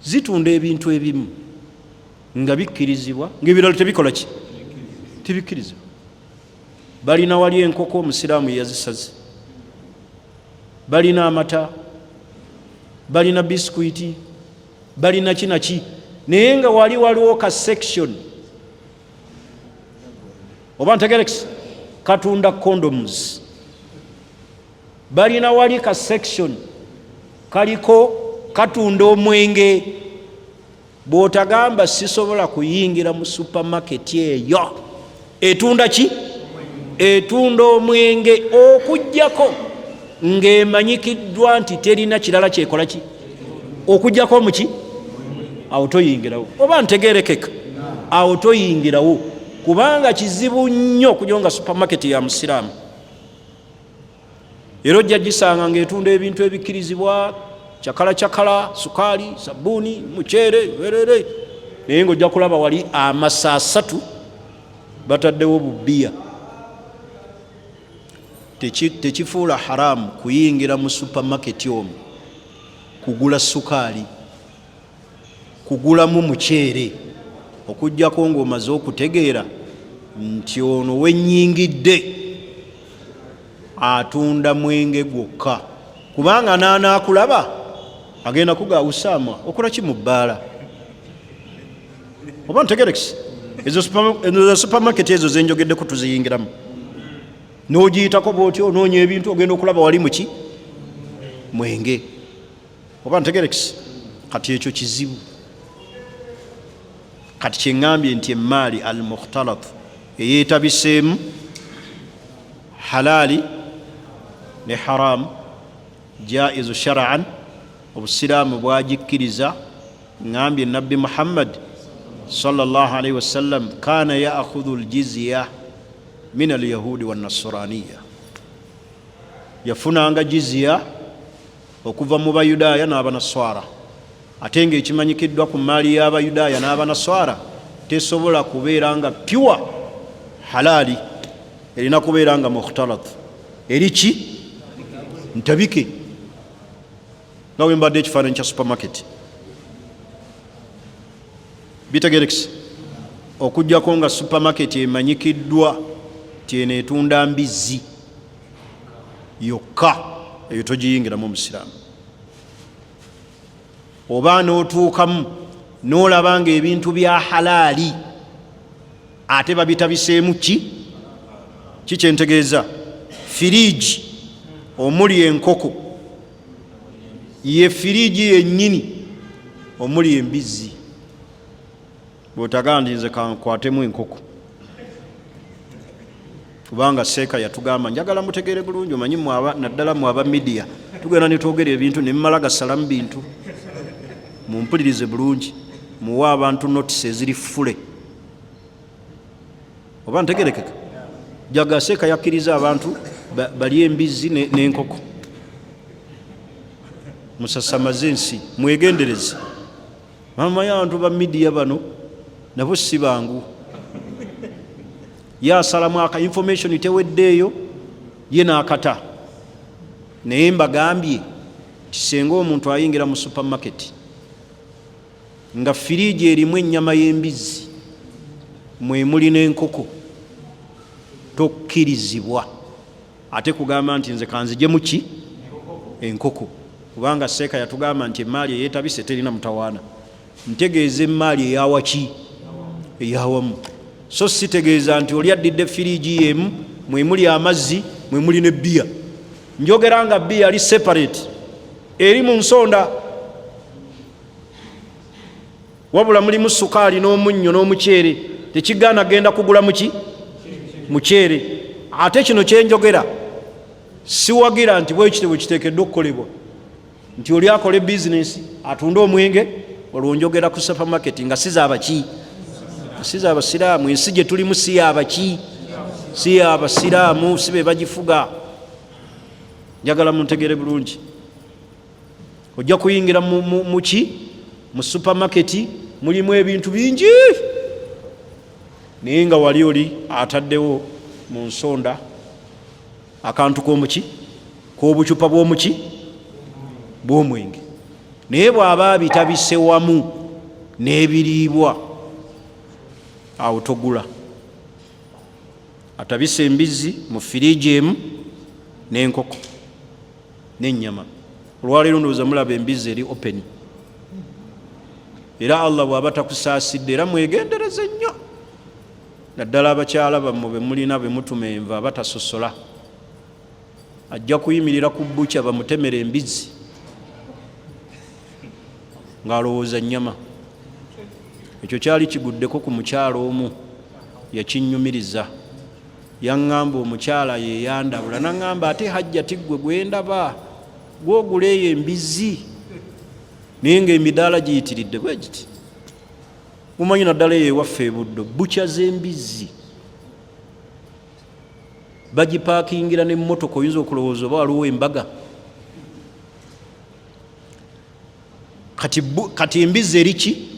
Zitunda ebintu ebimu nga bikkirizibwa, ng'ebirala tebikola ki, tebikkirizibwa. Balina wali enkoko omusiraamu yazisaze, balina amata, balina bisikuiti, balina kinaki, naye nga wali waliwo ka section, oba ntegerekisi, katunda condoms. Balina wali ka section kaliko katunda omwenge. Bw'otagamba sisobola kuyingira mu supermarket eyo etunda ki, etunda omwenge, okuggyako ng'emanyikiddwa nti terina kirala kyekola ki, okuggyako muki, awo toyingirawo. Oba ntegeerekeka, awo toyingirawo, kubanga kizibu nnyo okujonga supermarket ya musiraamu. Era ojja gisanga ng'etunda ebintu ebikkirizibwa, kyakala, sukaali, sabbuuni, muceere, werere, naye ng'ojja kulaba wali amasa 3 bataddewo bubbiya. Tekifuula haramu kuyingira mu supermarket omwo kugula sukaali, kugulamu muceere, okuggyako ng'omaze okutegeera nti ono wennyingidde atunda mwenge gwokka, kubanga n'anaakulaba agenda kuga Usaama okola ki mu bbaala. Oba ntegerekisi? Ezo supermarket ezo zenjogeddeko tuziyingiramu, n'ogiyitako bw'otyo onoonya ebintu ogenda okulaba wali muki, mwenge. Oba ntegerekisi? Kati ekyo kizibu. Kati kyeŋŋambye nti emmaali al mukhtalat eyeetabiseemu halaali ne haramu, jaizu shar'an, obusiraamu bwagikkiriza. Ŋŋambye nabbi Muhammad sallallahu alayhi wasallam kaana yaakhudhu aljizya min alyahudi wannasraniya, yafunanga jizya okuva mu bayudaaya n'abanaswara. Ate ng'ekimanyikiddwa ku maali y'abayudaaya n'abanaswara tesobola kubeera nga pure halaali, erina kubeera nga mukhtalat, eri ki, ntabike. nga bwe mbadde ekifaananyi kya supermarket. Bitegerekese okujjako nga supermarket emanyikiddwa tiene etunda mbizzi yokka, eyo togiyingiramu omusiraamu. Oba n'otuukamu n'olaba nga ebintu bya halaali ate babitabiseemu ki kyentegeeza firiigi omuli enkoko, ye firiigi yennyini omuli embizzi. bw'otagaa ndi nze kankwatemu enkoko, kubanga seeka yatugamba, njagala mutegeere bulungi, omanyi naddala mu aba midiya tugenda ne twogera ebintu ne mmala gasalamu bintu. Mumpulirize bulungi, muwe abantu notisi eziri fule, oba ntegerekeka. Jaga seeka yakkiriza abantu bali embizzi n'enkoko. Musasamaze ensi, mwegendereze. Mama y'abantu ba midiya bano nabo si bangu. Yasalamu aka information teweddeeyo ye n'akata. Naye mbagambye kisenga omuntu ayingira mu supermarket nga firiigi erimu ennyama y'embizzi mwemuli n'enkoko, tokkirizibwa ate kugamba nti nze kanzije muki enkoko, kubanga seeka yatugamba nti emaali eyeetabise terina mutawaana. Ntegeeza emaali eyawaki eyawamu, so sitegeeza nti oli addidde firiigi yemu mwemuli amazzi mwemuli ne bbiya. Njogera nga bbiya ali separate eri mu nsonda, wabula mulimu sukaali n'omunnyo n'omuceere, tekigaana genda kugula muceere. Ate kino kyenjogera siwagira nti bwekitebwe kiteekeddwa okukolebwa, nti oli akola bizinesi atunda omwenge, olwo njogera ku supermarket nga sizaabaki siza abasiraamu. Ensi gye tulimu si yaabaki, si yaabasiraamu, si be bagifuga. Njagala muntegere bulungi, ojja kuyingira mu supermarket mulimu ebintu bingi, naye nga wali oli ataddewo mu nsonda akantu k'obucupa bw'omwenge, naye bw'aba bitabise wamu n'ebiriibwa, awo togula. Atabise embizzi mu firiigi emu n'enkoko n'ennyama. Olwaleero ndowooza mulaba embizzi eri open. Era Allah bw'aba takusaasidde, era mwegendereze nnyo, naddala abakyala bammwe be mulina be mutuma enva abatasosola. Ajja kuyimirira ku bbucya bamutemera embizzi ng'alowooza nnyama. Ekyo kyali kiguddeko ku mukyala omu, yakinnyumiriza. Yaŋŋamba omukyala ye yandabula, naŋŋamba ate hajja tiggwe gwendaba gwoguleeyo embizzi, naye ng'emidaala giyitiridde bwe giti. Mumanyi naddala eyo ewaffe ebuddo, bbucya z'embizzi bagipaakingira n'emmotoka, oyinza okulowooza oba waliwo embaga. Kati embizzi eriki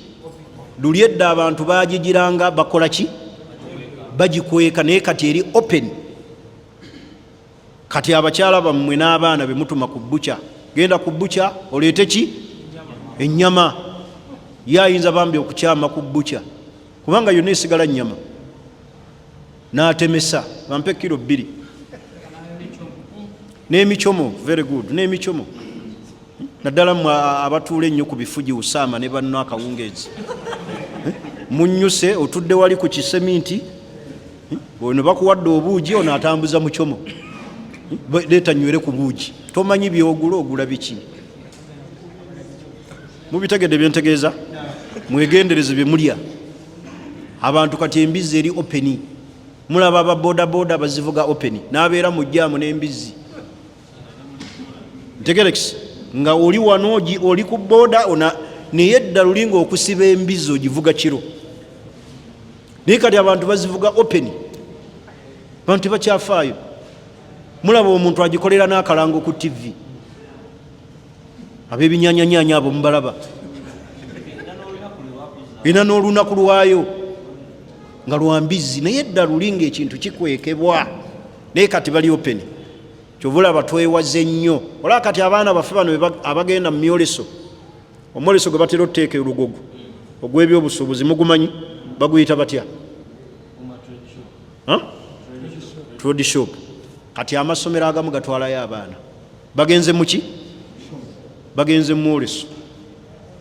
luli edda abantu bagigiranga bakola ki, bagikweka, naye kati eri open. Kati abakyala bammwe n'abaana be mutuma ku bbucya, genda ku bbucya oleete ki, ennyama. Ye ayinza bambi okukyama ku bbucya, kubanga yonna esigala nnyama, n'atemesa bampe kilo 2 n'emicomo. Very good, n'emicomo. Naddala mmwe abatuula ennyo ku bifugi, Usaama ne banno akawungeezi, munnyuse otudde wali ku kiseminti, ono bakuwadde obuugi, ono atambuza mucomo, leeta nywere ku buugi. Tomanyi byogula, ogula biki? Mubitegedde byentegeeza? Mwegendereze bye mulya. Abantu kati embizzi eri openi. Mulaba aba boda boda bazivuga openi, n'abeera mu jjaamu n'embizzi. Ntegerekisi nga oli wano oli ku boda naye edda lulinga okusiba embizzi ogivuga kiro, naye kati abantu bazivuga openi. Abantu tebakyafaayo. Mulaba omuntu agikolera n'akalango ku TV, ab'ebinyaanyanya abo mubalaba, ina n'olunaku lwayo nga lwa mbizzi, naye edda lulinga ekintu kikwekebwa, naye kati bali openi. Kyovulaba twewaze nnyo. Olaba kati abaana baffe bano abagenda mu myoleso, omwoleso gwe batera otuteeka olugogo ogw'ebyobusuubuzi, mugumanyi baguyita batya? Trade shop. Kati amasomero agamu gatwalayo abaana bagenze muki? Bagenze mu mwoleso.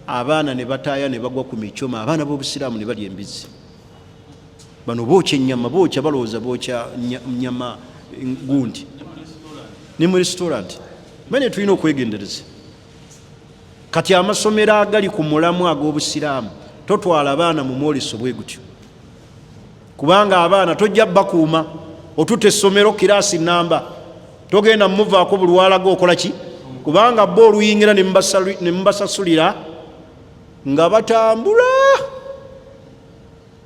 abaana ne bataaya ne bagwa ku michoma, abaana b'obusiraamu ne balya embizzi. Bano bookya ennyama, bookya balowooza bookya nnyama gundi ne mu restaurant. Manye tulina okwegendereza. Kati amasomero agali ku mulamu ag'obusiraamu totwala abaana mu mwoleso bwe gutyo, kubanga abaana tojja bakuuma otute essomero kiraasi namba togenda muvaako buli walaga okola ki, kubanga bo oluyingira ne mubasasulira nga batambula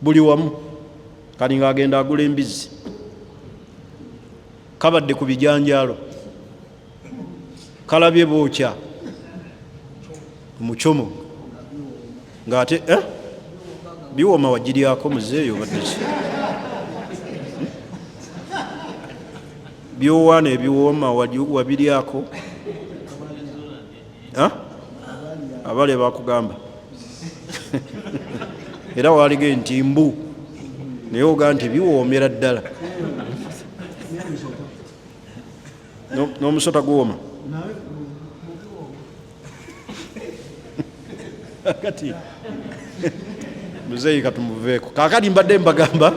buli wamu. Kali ng'agenda agula embizzi, kabadde ku bijanjaalo, kalabye bookya muchomo ng'ate biwooma wagiryako muzeeyo badde ki byowaana ebiwooma wabiryako abale bakugamba era walige nti mbu naye ogaa nti biwoomera ddala n'omusota guwoma kati muzeeyi katumuveeko kakati mbadde mbagamba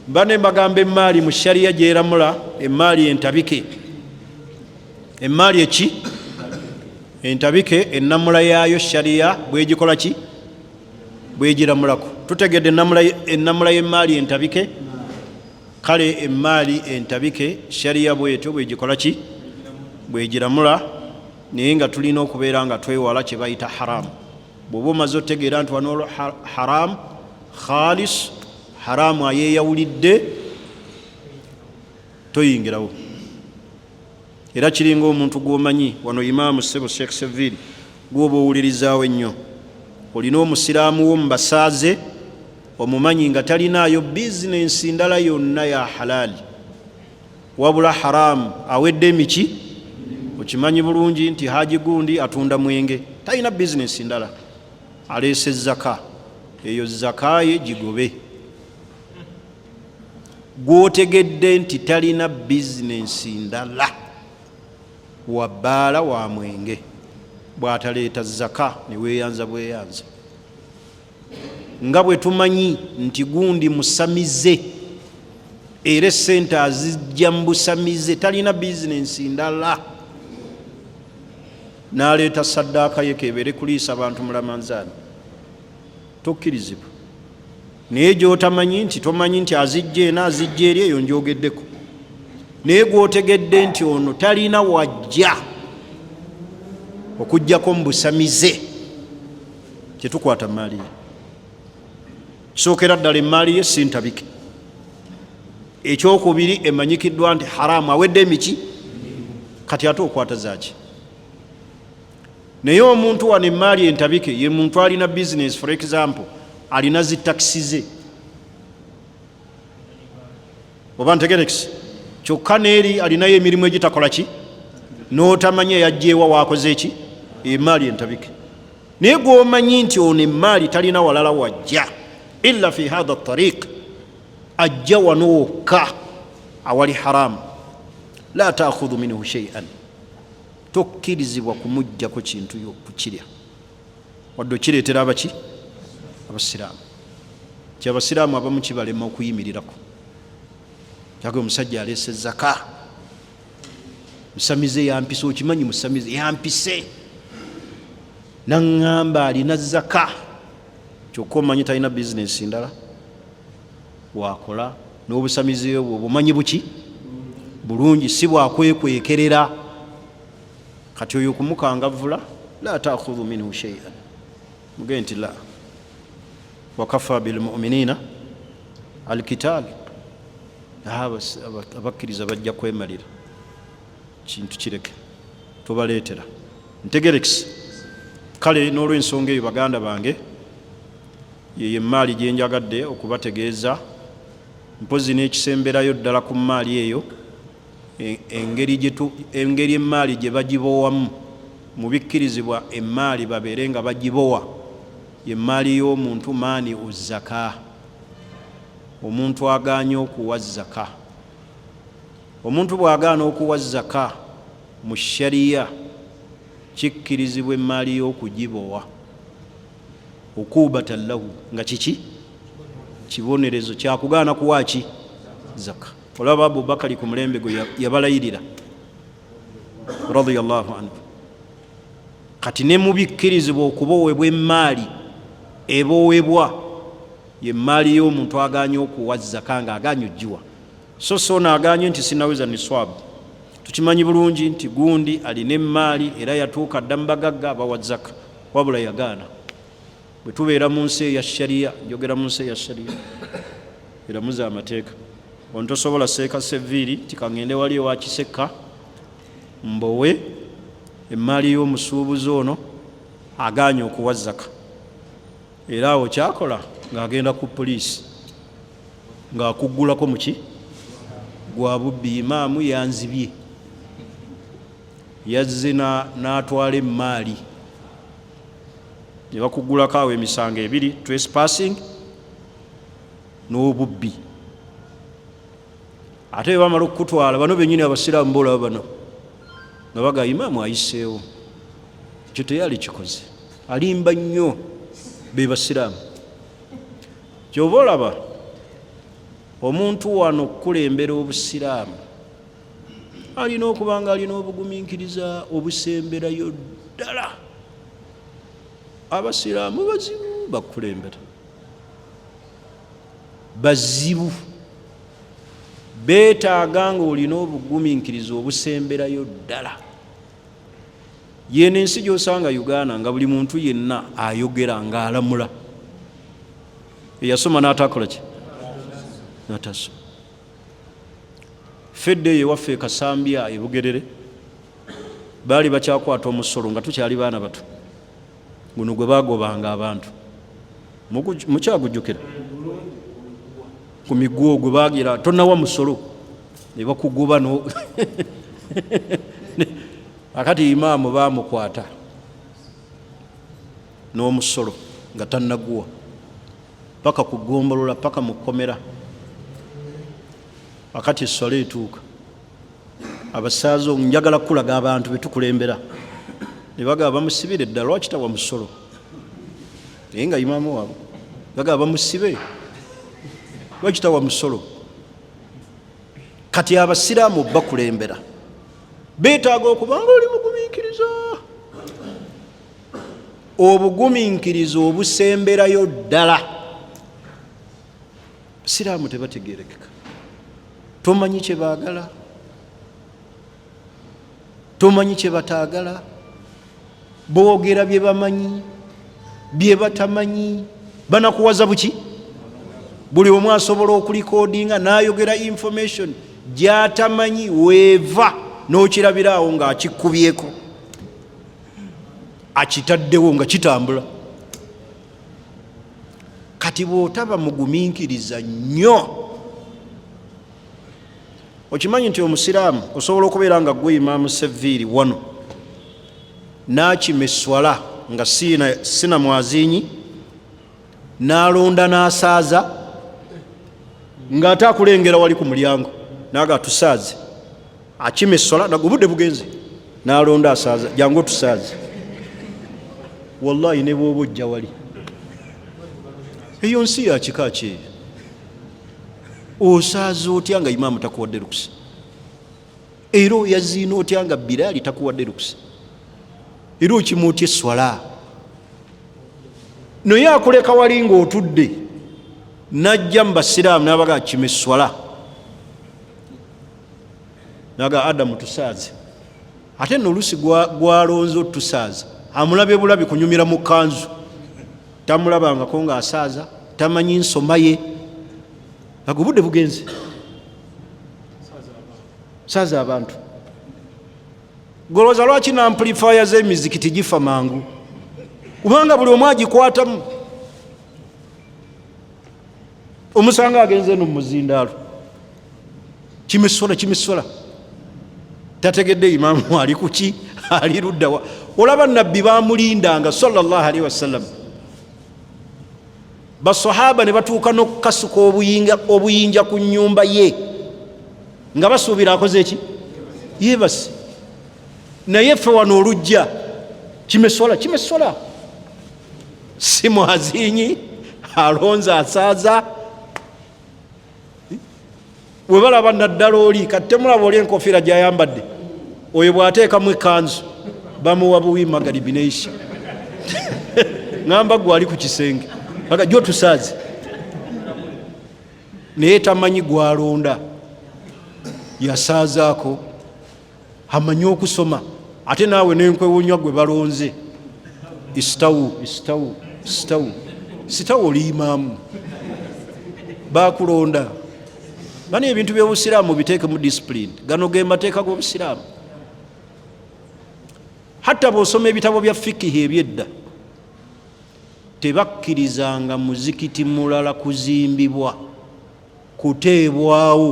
mbadde mbagamba emaali mu shariya gyeramula emaali entabike, emaali eki entabike ennamula yaayo shariya bwegikola ki bwegiramulako. Tutegedde ennamula y'emaali entabike, kale emaali entabike shariya bwetyo bwegikola ki bwegiramula, naye nga tulina okubeera nga twewala kye bayita haramu. Bw'oba omaze otegeera nti wano haramu khalis, haramu ayeeyawulidde, toyingirawo. Era kiringa omuntu gw'omanyi wano Imaamu Ssebo Sheikh Sevili gw'oba owulirizaawo ennyo, olina omusiraamu wo mu basaaze omumanyi nga talinaayo bizinensi ndala yonna ya halaali wabula haramu, awedde emiki. Okimanyi bulungi nti Haji gundi atunda mwenge, talina bizinensi ndala, aleese zaka, eyo zaka ye gigobe. Gwotegedde nti talina bizinensi ndala wabbaala wa mwenge, bw'ataleeta zaka ne weeyanza bweyanza. Nga bwe tumanyi nti gundi musamize era essente azijja mu busamize, talina bizinensi ndala, n'aleeta saddaaka ye kebeere kuliisa abantu mulamanzaani, tokkirizibwa. Naye gy'otamanyi nti tomanyi nti azijja ena azijja eri, eyo njogeddeko. Naye gw'otegedde nti ono talina wajja okuggyako mu busamize, kyetukwata maali ye. Kisookera ddala emaali ye si ntabike. Ekyokubiri emanyikiddwa nti haramu, awedde emiki, kati ate okwata zaaki. Naye omuntu wano emaali entabike ye muntu alina business, for example alina zitakisi ze oba ntegerekisi, kyokka neeri alinayo emirimu egitakola ki, n'otamanya eyajjeewa waakoze eki, emaali entabike. Naye gw'omanyi nti ono emaali talina walala wajja illa fi hadha tariq, ajja wano wokka awali haramu, la taakhudhu minhu shay'an, tokkirizibwa kumuggyako kintu y'okukirya wadde okireetera abaki abasiraamu. Kyabasiraamu abamu kibalema okuyimirirako. Kyage omusajja aleese zaka, musamize yampise, okimanyi musamize yampise, naŋŋamba alina zaka, kyokka omanyi talina bizinensi ndala wakola, n'obusamize obwo obumanyi buki bulungi, si bwakwekwekerera. Kati oyo kumukangavula, la taakhudhu minhu shay'an, mugende nti la wakafa bilmuminina alkitaal, abakkiriza bajja kwemalira, kintu kireke, tobaleetera. Ntegerekisi. Kale n'olw'ensonga eyo baganda bange, yeyo emaali gye njagadde okubategeeza, mpozi n'ekisemberayo ddala ku maali eyo, engeri emaali gye bagibowamu mu bikkirizibwa emaali babeere nga bagibowa, emaali y'omuntu maani uzzaka, omuntu agaanye okuwa zaka. Omuntu bw'agaana okuwa zaka mu shariya kikkirizibwa emaali y'okugibowa ukubatan lahu nga kiki kibonerezo kyakugaana kuwaaki zaka. olaba Abubakari ku mulembe gwe yabalayirira radiyallahu anhu. kati ne mubikkirizibwa okubowebwa emaali ebowebwa yemaali y'omuntu aganye okuwa zaka nga aganye ogiwa, so naaganye nti sinaweza niswabu. tukimanyi bulungi nti gundi alina emaali era yatuuka dda mubagagga abawa zaka, wabula yagaana. bwe tubeera mu nsi eya shariya, njogera mu nsi eya shariya era muza amateeka, ontosobola seeka seviiri tikangende wali ewakiseka mbowe emaali y'omusuubuzi ono aganye okuwa zaka, era awo kyakola ng'agenda ku poliisi ng'akuggulako muki gwa bubbi. Imaamu yanzibye, yazze n'atwala emaali, ne bakuggulako awo emisango ebiri, trespassing n'obubbi. ate bamala okutwala bano benyini abasiraamu boolaba bano nga baga imaamu ayiseewo, ekyo teyali kikoze, alimba nnyo be basiraamu. kyoba olaba omuntu wano okukulembera obusiraamu alina okuba nga alina obugumiikiriza obusemberayo ddala. abasiraamu bazibu bakukulembera, bazibu, beetaaga nga olina obugumiikiriza obusemberayo ddala. yeno ensi gy'osanga Uganda nga buli muntu yenna ayogera nga alamula, eyasoma n'atakola ki natasoma. fedde eyo ewaffe Kasambya e Bugerere baali bakyakwata omusolo nga tukyali baana bato, guno gwe baagobanga abantu, mukyagujjukira ku miguo gwe baagira tonawa musolo ne bakugoba no akati imaamu baamukwata n'omusolo nga tannaguwa paka kugombolola paka mukomera. akati essola etuuka abasaazo njagala kulaga abantu betukulembera ne bagaba bamusibire ddala lwaki tawa musolo, naye nga imaamu waabwe bagaba bamusibe lwaki tawa musolo. kati abasiraamu bakulembera beetaaga okubanga oli mugumiikiriza, obugumiikiriza obusemberayo ddala. abasiraamu tebategeerekeka, tomanyi kye baagala, tomanyi kye bataagala, boogera bye bamanyi bye batamanyi, banakuwaza buki. buli omu asobola okulikoodinga n'ayogera information gy'atamanyi, weeva n'okirabiraawo ng'akikubyeko, akitaddewo nga kitambula. kati bw'otaba mugumiikiriza nnyo, okimanyi nti omusiraamu osobola okubeera nga gwe imaamu seviiri wano n'akima eswala nga sina mwazinyi, n'alonda n'asaaza ng'ate akulengera wali ku mulyango naga tusaaze, akima eswala nago obudde bugenze, n'alonda asaaza jangu tusaaze. wallahi ne bw'oba ojja wali eyo nsi ya kika kyeyo, osaaza otya nga imaamu takuwadde lukusa, era oyaziina otya nga Bilaali takuwadde lukusa, era okima otya eswala. naye akuleka wali ng'otudde najja mu basiraamu n'abaga akima eswala naga Adamu tusaaze, ate nno oluusi gwalonze otusaaza amulabe bulabi kunyumira mu kanzu, tamulabangako ng'asaaza, tamanyi nsoma ye, ago budde bugenze. saaza abantu golooza lwaki n'amplifier z'emizikiti gifa mangu, kubanga buli omu agikwatamu. omusanga agenze no muzindaalo kimissola tategedde imaamu ali kuki, ali luddawa. olaba nabbi bamulindanga sallallahu alaihi wasallam, basahaba ne batuuka n'okukasuka obuyinja ku nnyumba ye nga basuubira akoze eki, yeebase. naye ffe wano olujja kimesola si mwazinyi alonza asaaza we balaba naddala oli kati temulaba oli enkofiira gyayambadde oyo bw'ateekamu ekanzu bamuwa buwi magalibi neisha ngamba gwali ku kisenge aga jo tusaaze naye tamanyi gwalonda yasaazaako amanyi okusoma ate naawe nenkwewunywa gwe balonze istawu oli imaamu bakulonda bani ebintu by'obusiraamu biteeke mu discipline gano ge mateeka g'obusiraamu hatta bw'osoma ebitabo bya fikihi ebyedda tebakkirizanga muzikiti mulala kuzimbibwa kuteebwawo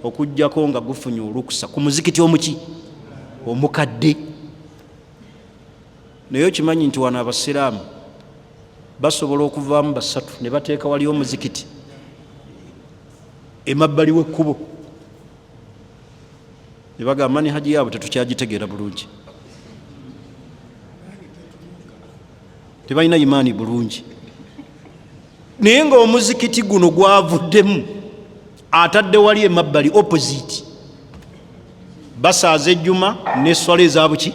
okujjako nga gufunye olukusa ku muzikiti omuki omukadde naye okimanyi nti wano abasiraamu basobola okuvaamu basatu ne bateeka wali omuzikiti emabbali w'ekkubo ne bagamba ni haji yaabwe tetukyagitegeera bulungi tebalina imaani bulungi naye nga omuzikiti guno gwavuddemu atadde wali emabbali opposite basaaza ejjuma n'esswala ezabuki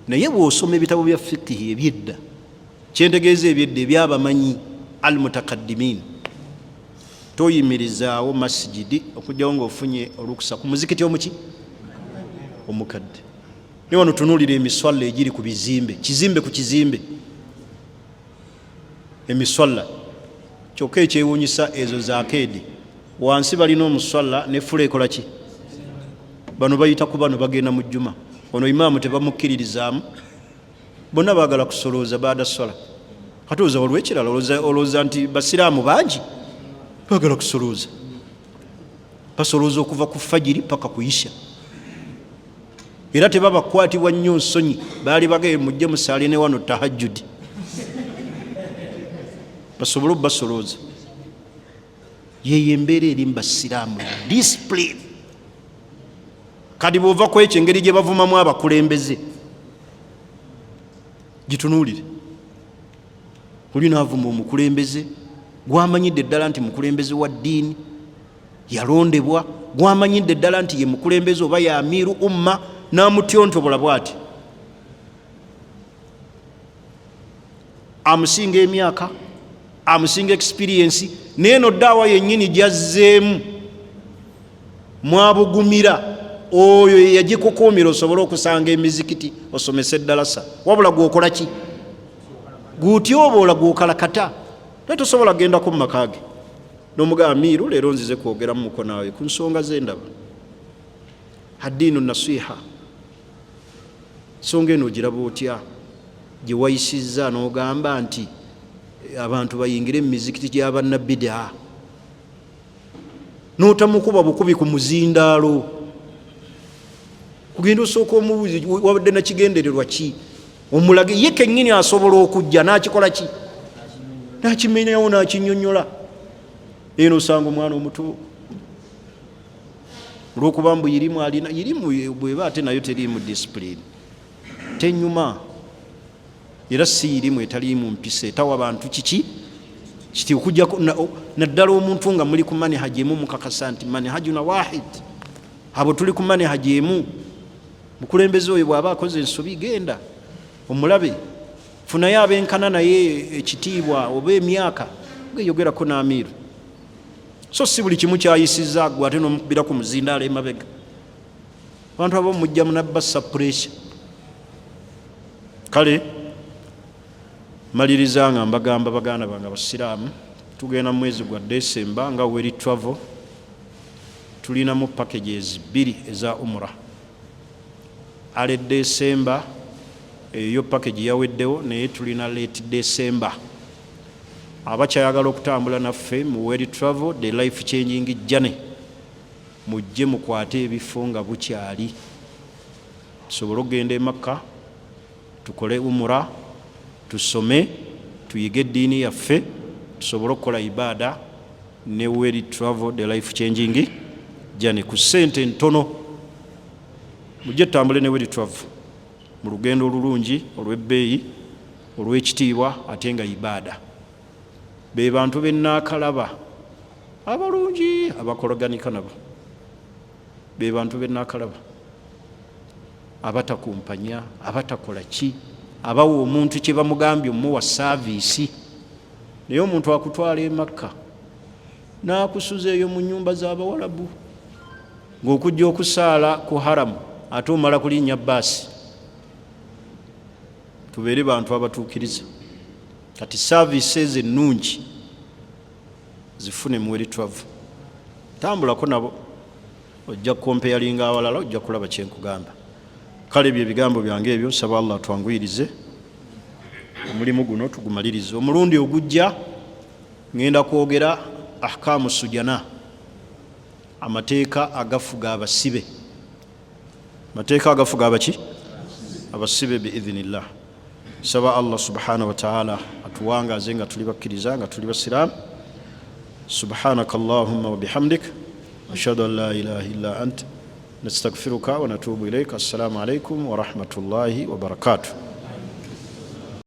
naye bw'osoma ebitabo bya fikihi ebyedda kyentegeeza ebyedda ebyabamanyi al mutakaddimin toyimirizaawo masijidi okujjawo ng'ofunye olukusa ku muzikiti omuki omukadde naye wano tunuulira emiswala egiri ku bizimbe kizimbe ku kizimbe emiswala kyokka ekyewuunyisa ezo zaakeedi wansi balina omuswala ne fula ekola ki bano bayita ku bano bagenda mu jjuma ono imaamu tebamukkiririzaamu bonna baagala kusolooza baada swala katooza olw'ekirala olowooza nti basiraamu bangi baagala kusolooza basolooza okuva ku fajiri paka ku isha era tebabakwatibwa nnyo nsonyi baali bagaye mujje musaale ne wano tahajjudi basobole obasolooza yeyo embeera eri mu basiraamu discipline kadi bw'ova ku ekyo engeri gye bavumamu abakulembeze gitunuulire oli naavuma omukulembeze gwamanyidde ddala nti mukulembeze wa ddiini yalondebwa gwamanyidde ddala nti ye mukulembeze oba ya amiiru umma n'amutyontobola bw'ati amusinga emyaka amusinga experience neeno ddaawa yennyini gyazzeemu mwabugumira oyo yagikukuumira osobole okusanga emizikiti osomesa eddalasa wabula gwokola ki gutyoboola gwokalakata naye tosobola gendako mu maka ge n'omugamba amiiru leero nzize kwogera mu muko naawe ku nsonga z'endaba haddiinu nasiha nsonga eno ogiraba otya gye wayisizza n'ogamba nti abantu bayingire mu mizikiti gy'abannabidaa n'otamukuba bukubi ku muzindaalo kugenda osooka omubuuzi wabadde nakigendererwa ki omulage ye kennyini asobola okujja n'akikola ki n'akimenyawo n'akinnyonnyola eno osanga omwana omuto olw'okuba mbu irimu alina irimu bweba ate nayo teriimu discipline tenyuma era si irimu etaliimu mpisa etawa abantu kiki kiti okujjako naddala omuntu nga muli ku manihaji emu mukakasa nti manihajuna wahid abo tuli ku manihaji emu mukulembeze oyo bw'aba akoze ensobi genda omulabe funayo abenkana naye ekitiibwa oba emyaka geyogerako n'amiiru so si buli kimu kyayisizza gwe ate n'omukubira ku muzindaalo emabega abantu abo mujja munabassa puresha kale maliriza nga mbagamba baganda bange abasiraamu tugenda mu mwezi gwa Desemba nga weri travel tulinamu packages 2 eza umra ale Desemba eyo package yaweddewo naye tulina late Desemba abakyayagala okutambula naffe mu weri travel the life changing journey mujje mukwate ebifo nga bukyali tusobole okugenda e Makka tukole umra tusome tuyige eddiini yaffe tusobole okukola ibaada ne weri travel the life changing journey ku ssente ntono mujje tutambule ne weri travel mu lugendo olulungi olw'ebbeeyi olw'ekitiibwa ate nga ibaada. Be bantu bennakalaba abalungi abakolaganika nabo, be bantu bennakalaba abatakumpanya, abatakola ki, abawa omuntu kye bamugambye omuwa saaviisi. Naye omuntu akutwala e Makka n'akusuza eyo mu nnyumba z'Abawalabu, ng'okujja okusaala ku haramu ate omala kulinnya bbaasi. Tubeere bantu abatuukiriza. Kati saaviisi ezo ennungi zifune mu weri twavu. Tambulako nabo, ojja kukompeyalinga awalala, ojja kulaba kye nkugamba. Kale ebyo ebigambo byange ebyo, nsaba Allah twanguyirize omulimu guno tugumalirize. Omulundi ogujja ngenda kwogera ahkaamu sujana, amateeka agafuga abasibe. Amateeka agafuga abaki? Abasibe biidhinillah. Nsaba Allah subhanahu wa ta'ala atuwangaze nga tuli bakkiriza, nga tuli basiraamu. Subhanaka Allahumma wa bihamdik, ashhadu an la ilaha illa anta, nastaghfiruka wa natubu ilayka. Assalamu alaikum wa rahmatullahi wa barakatuh.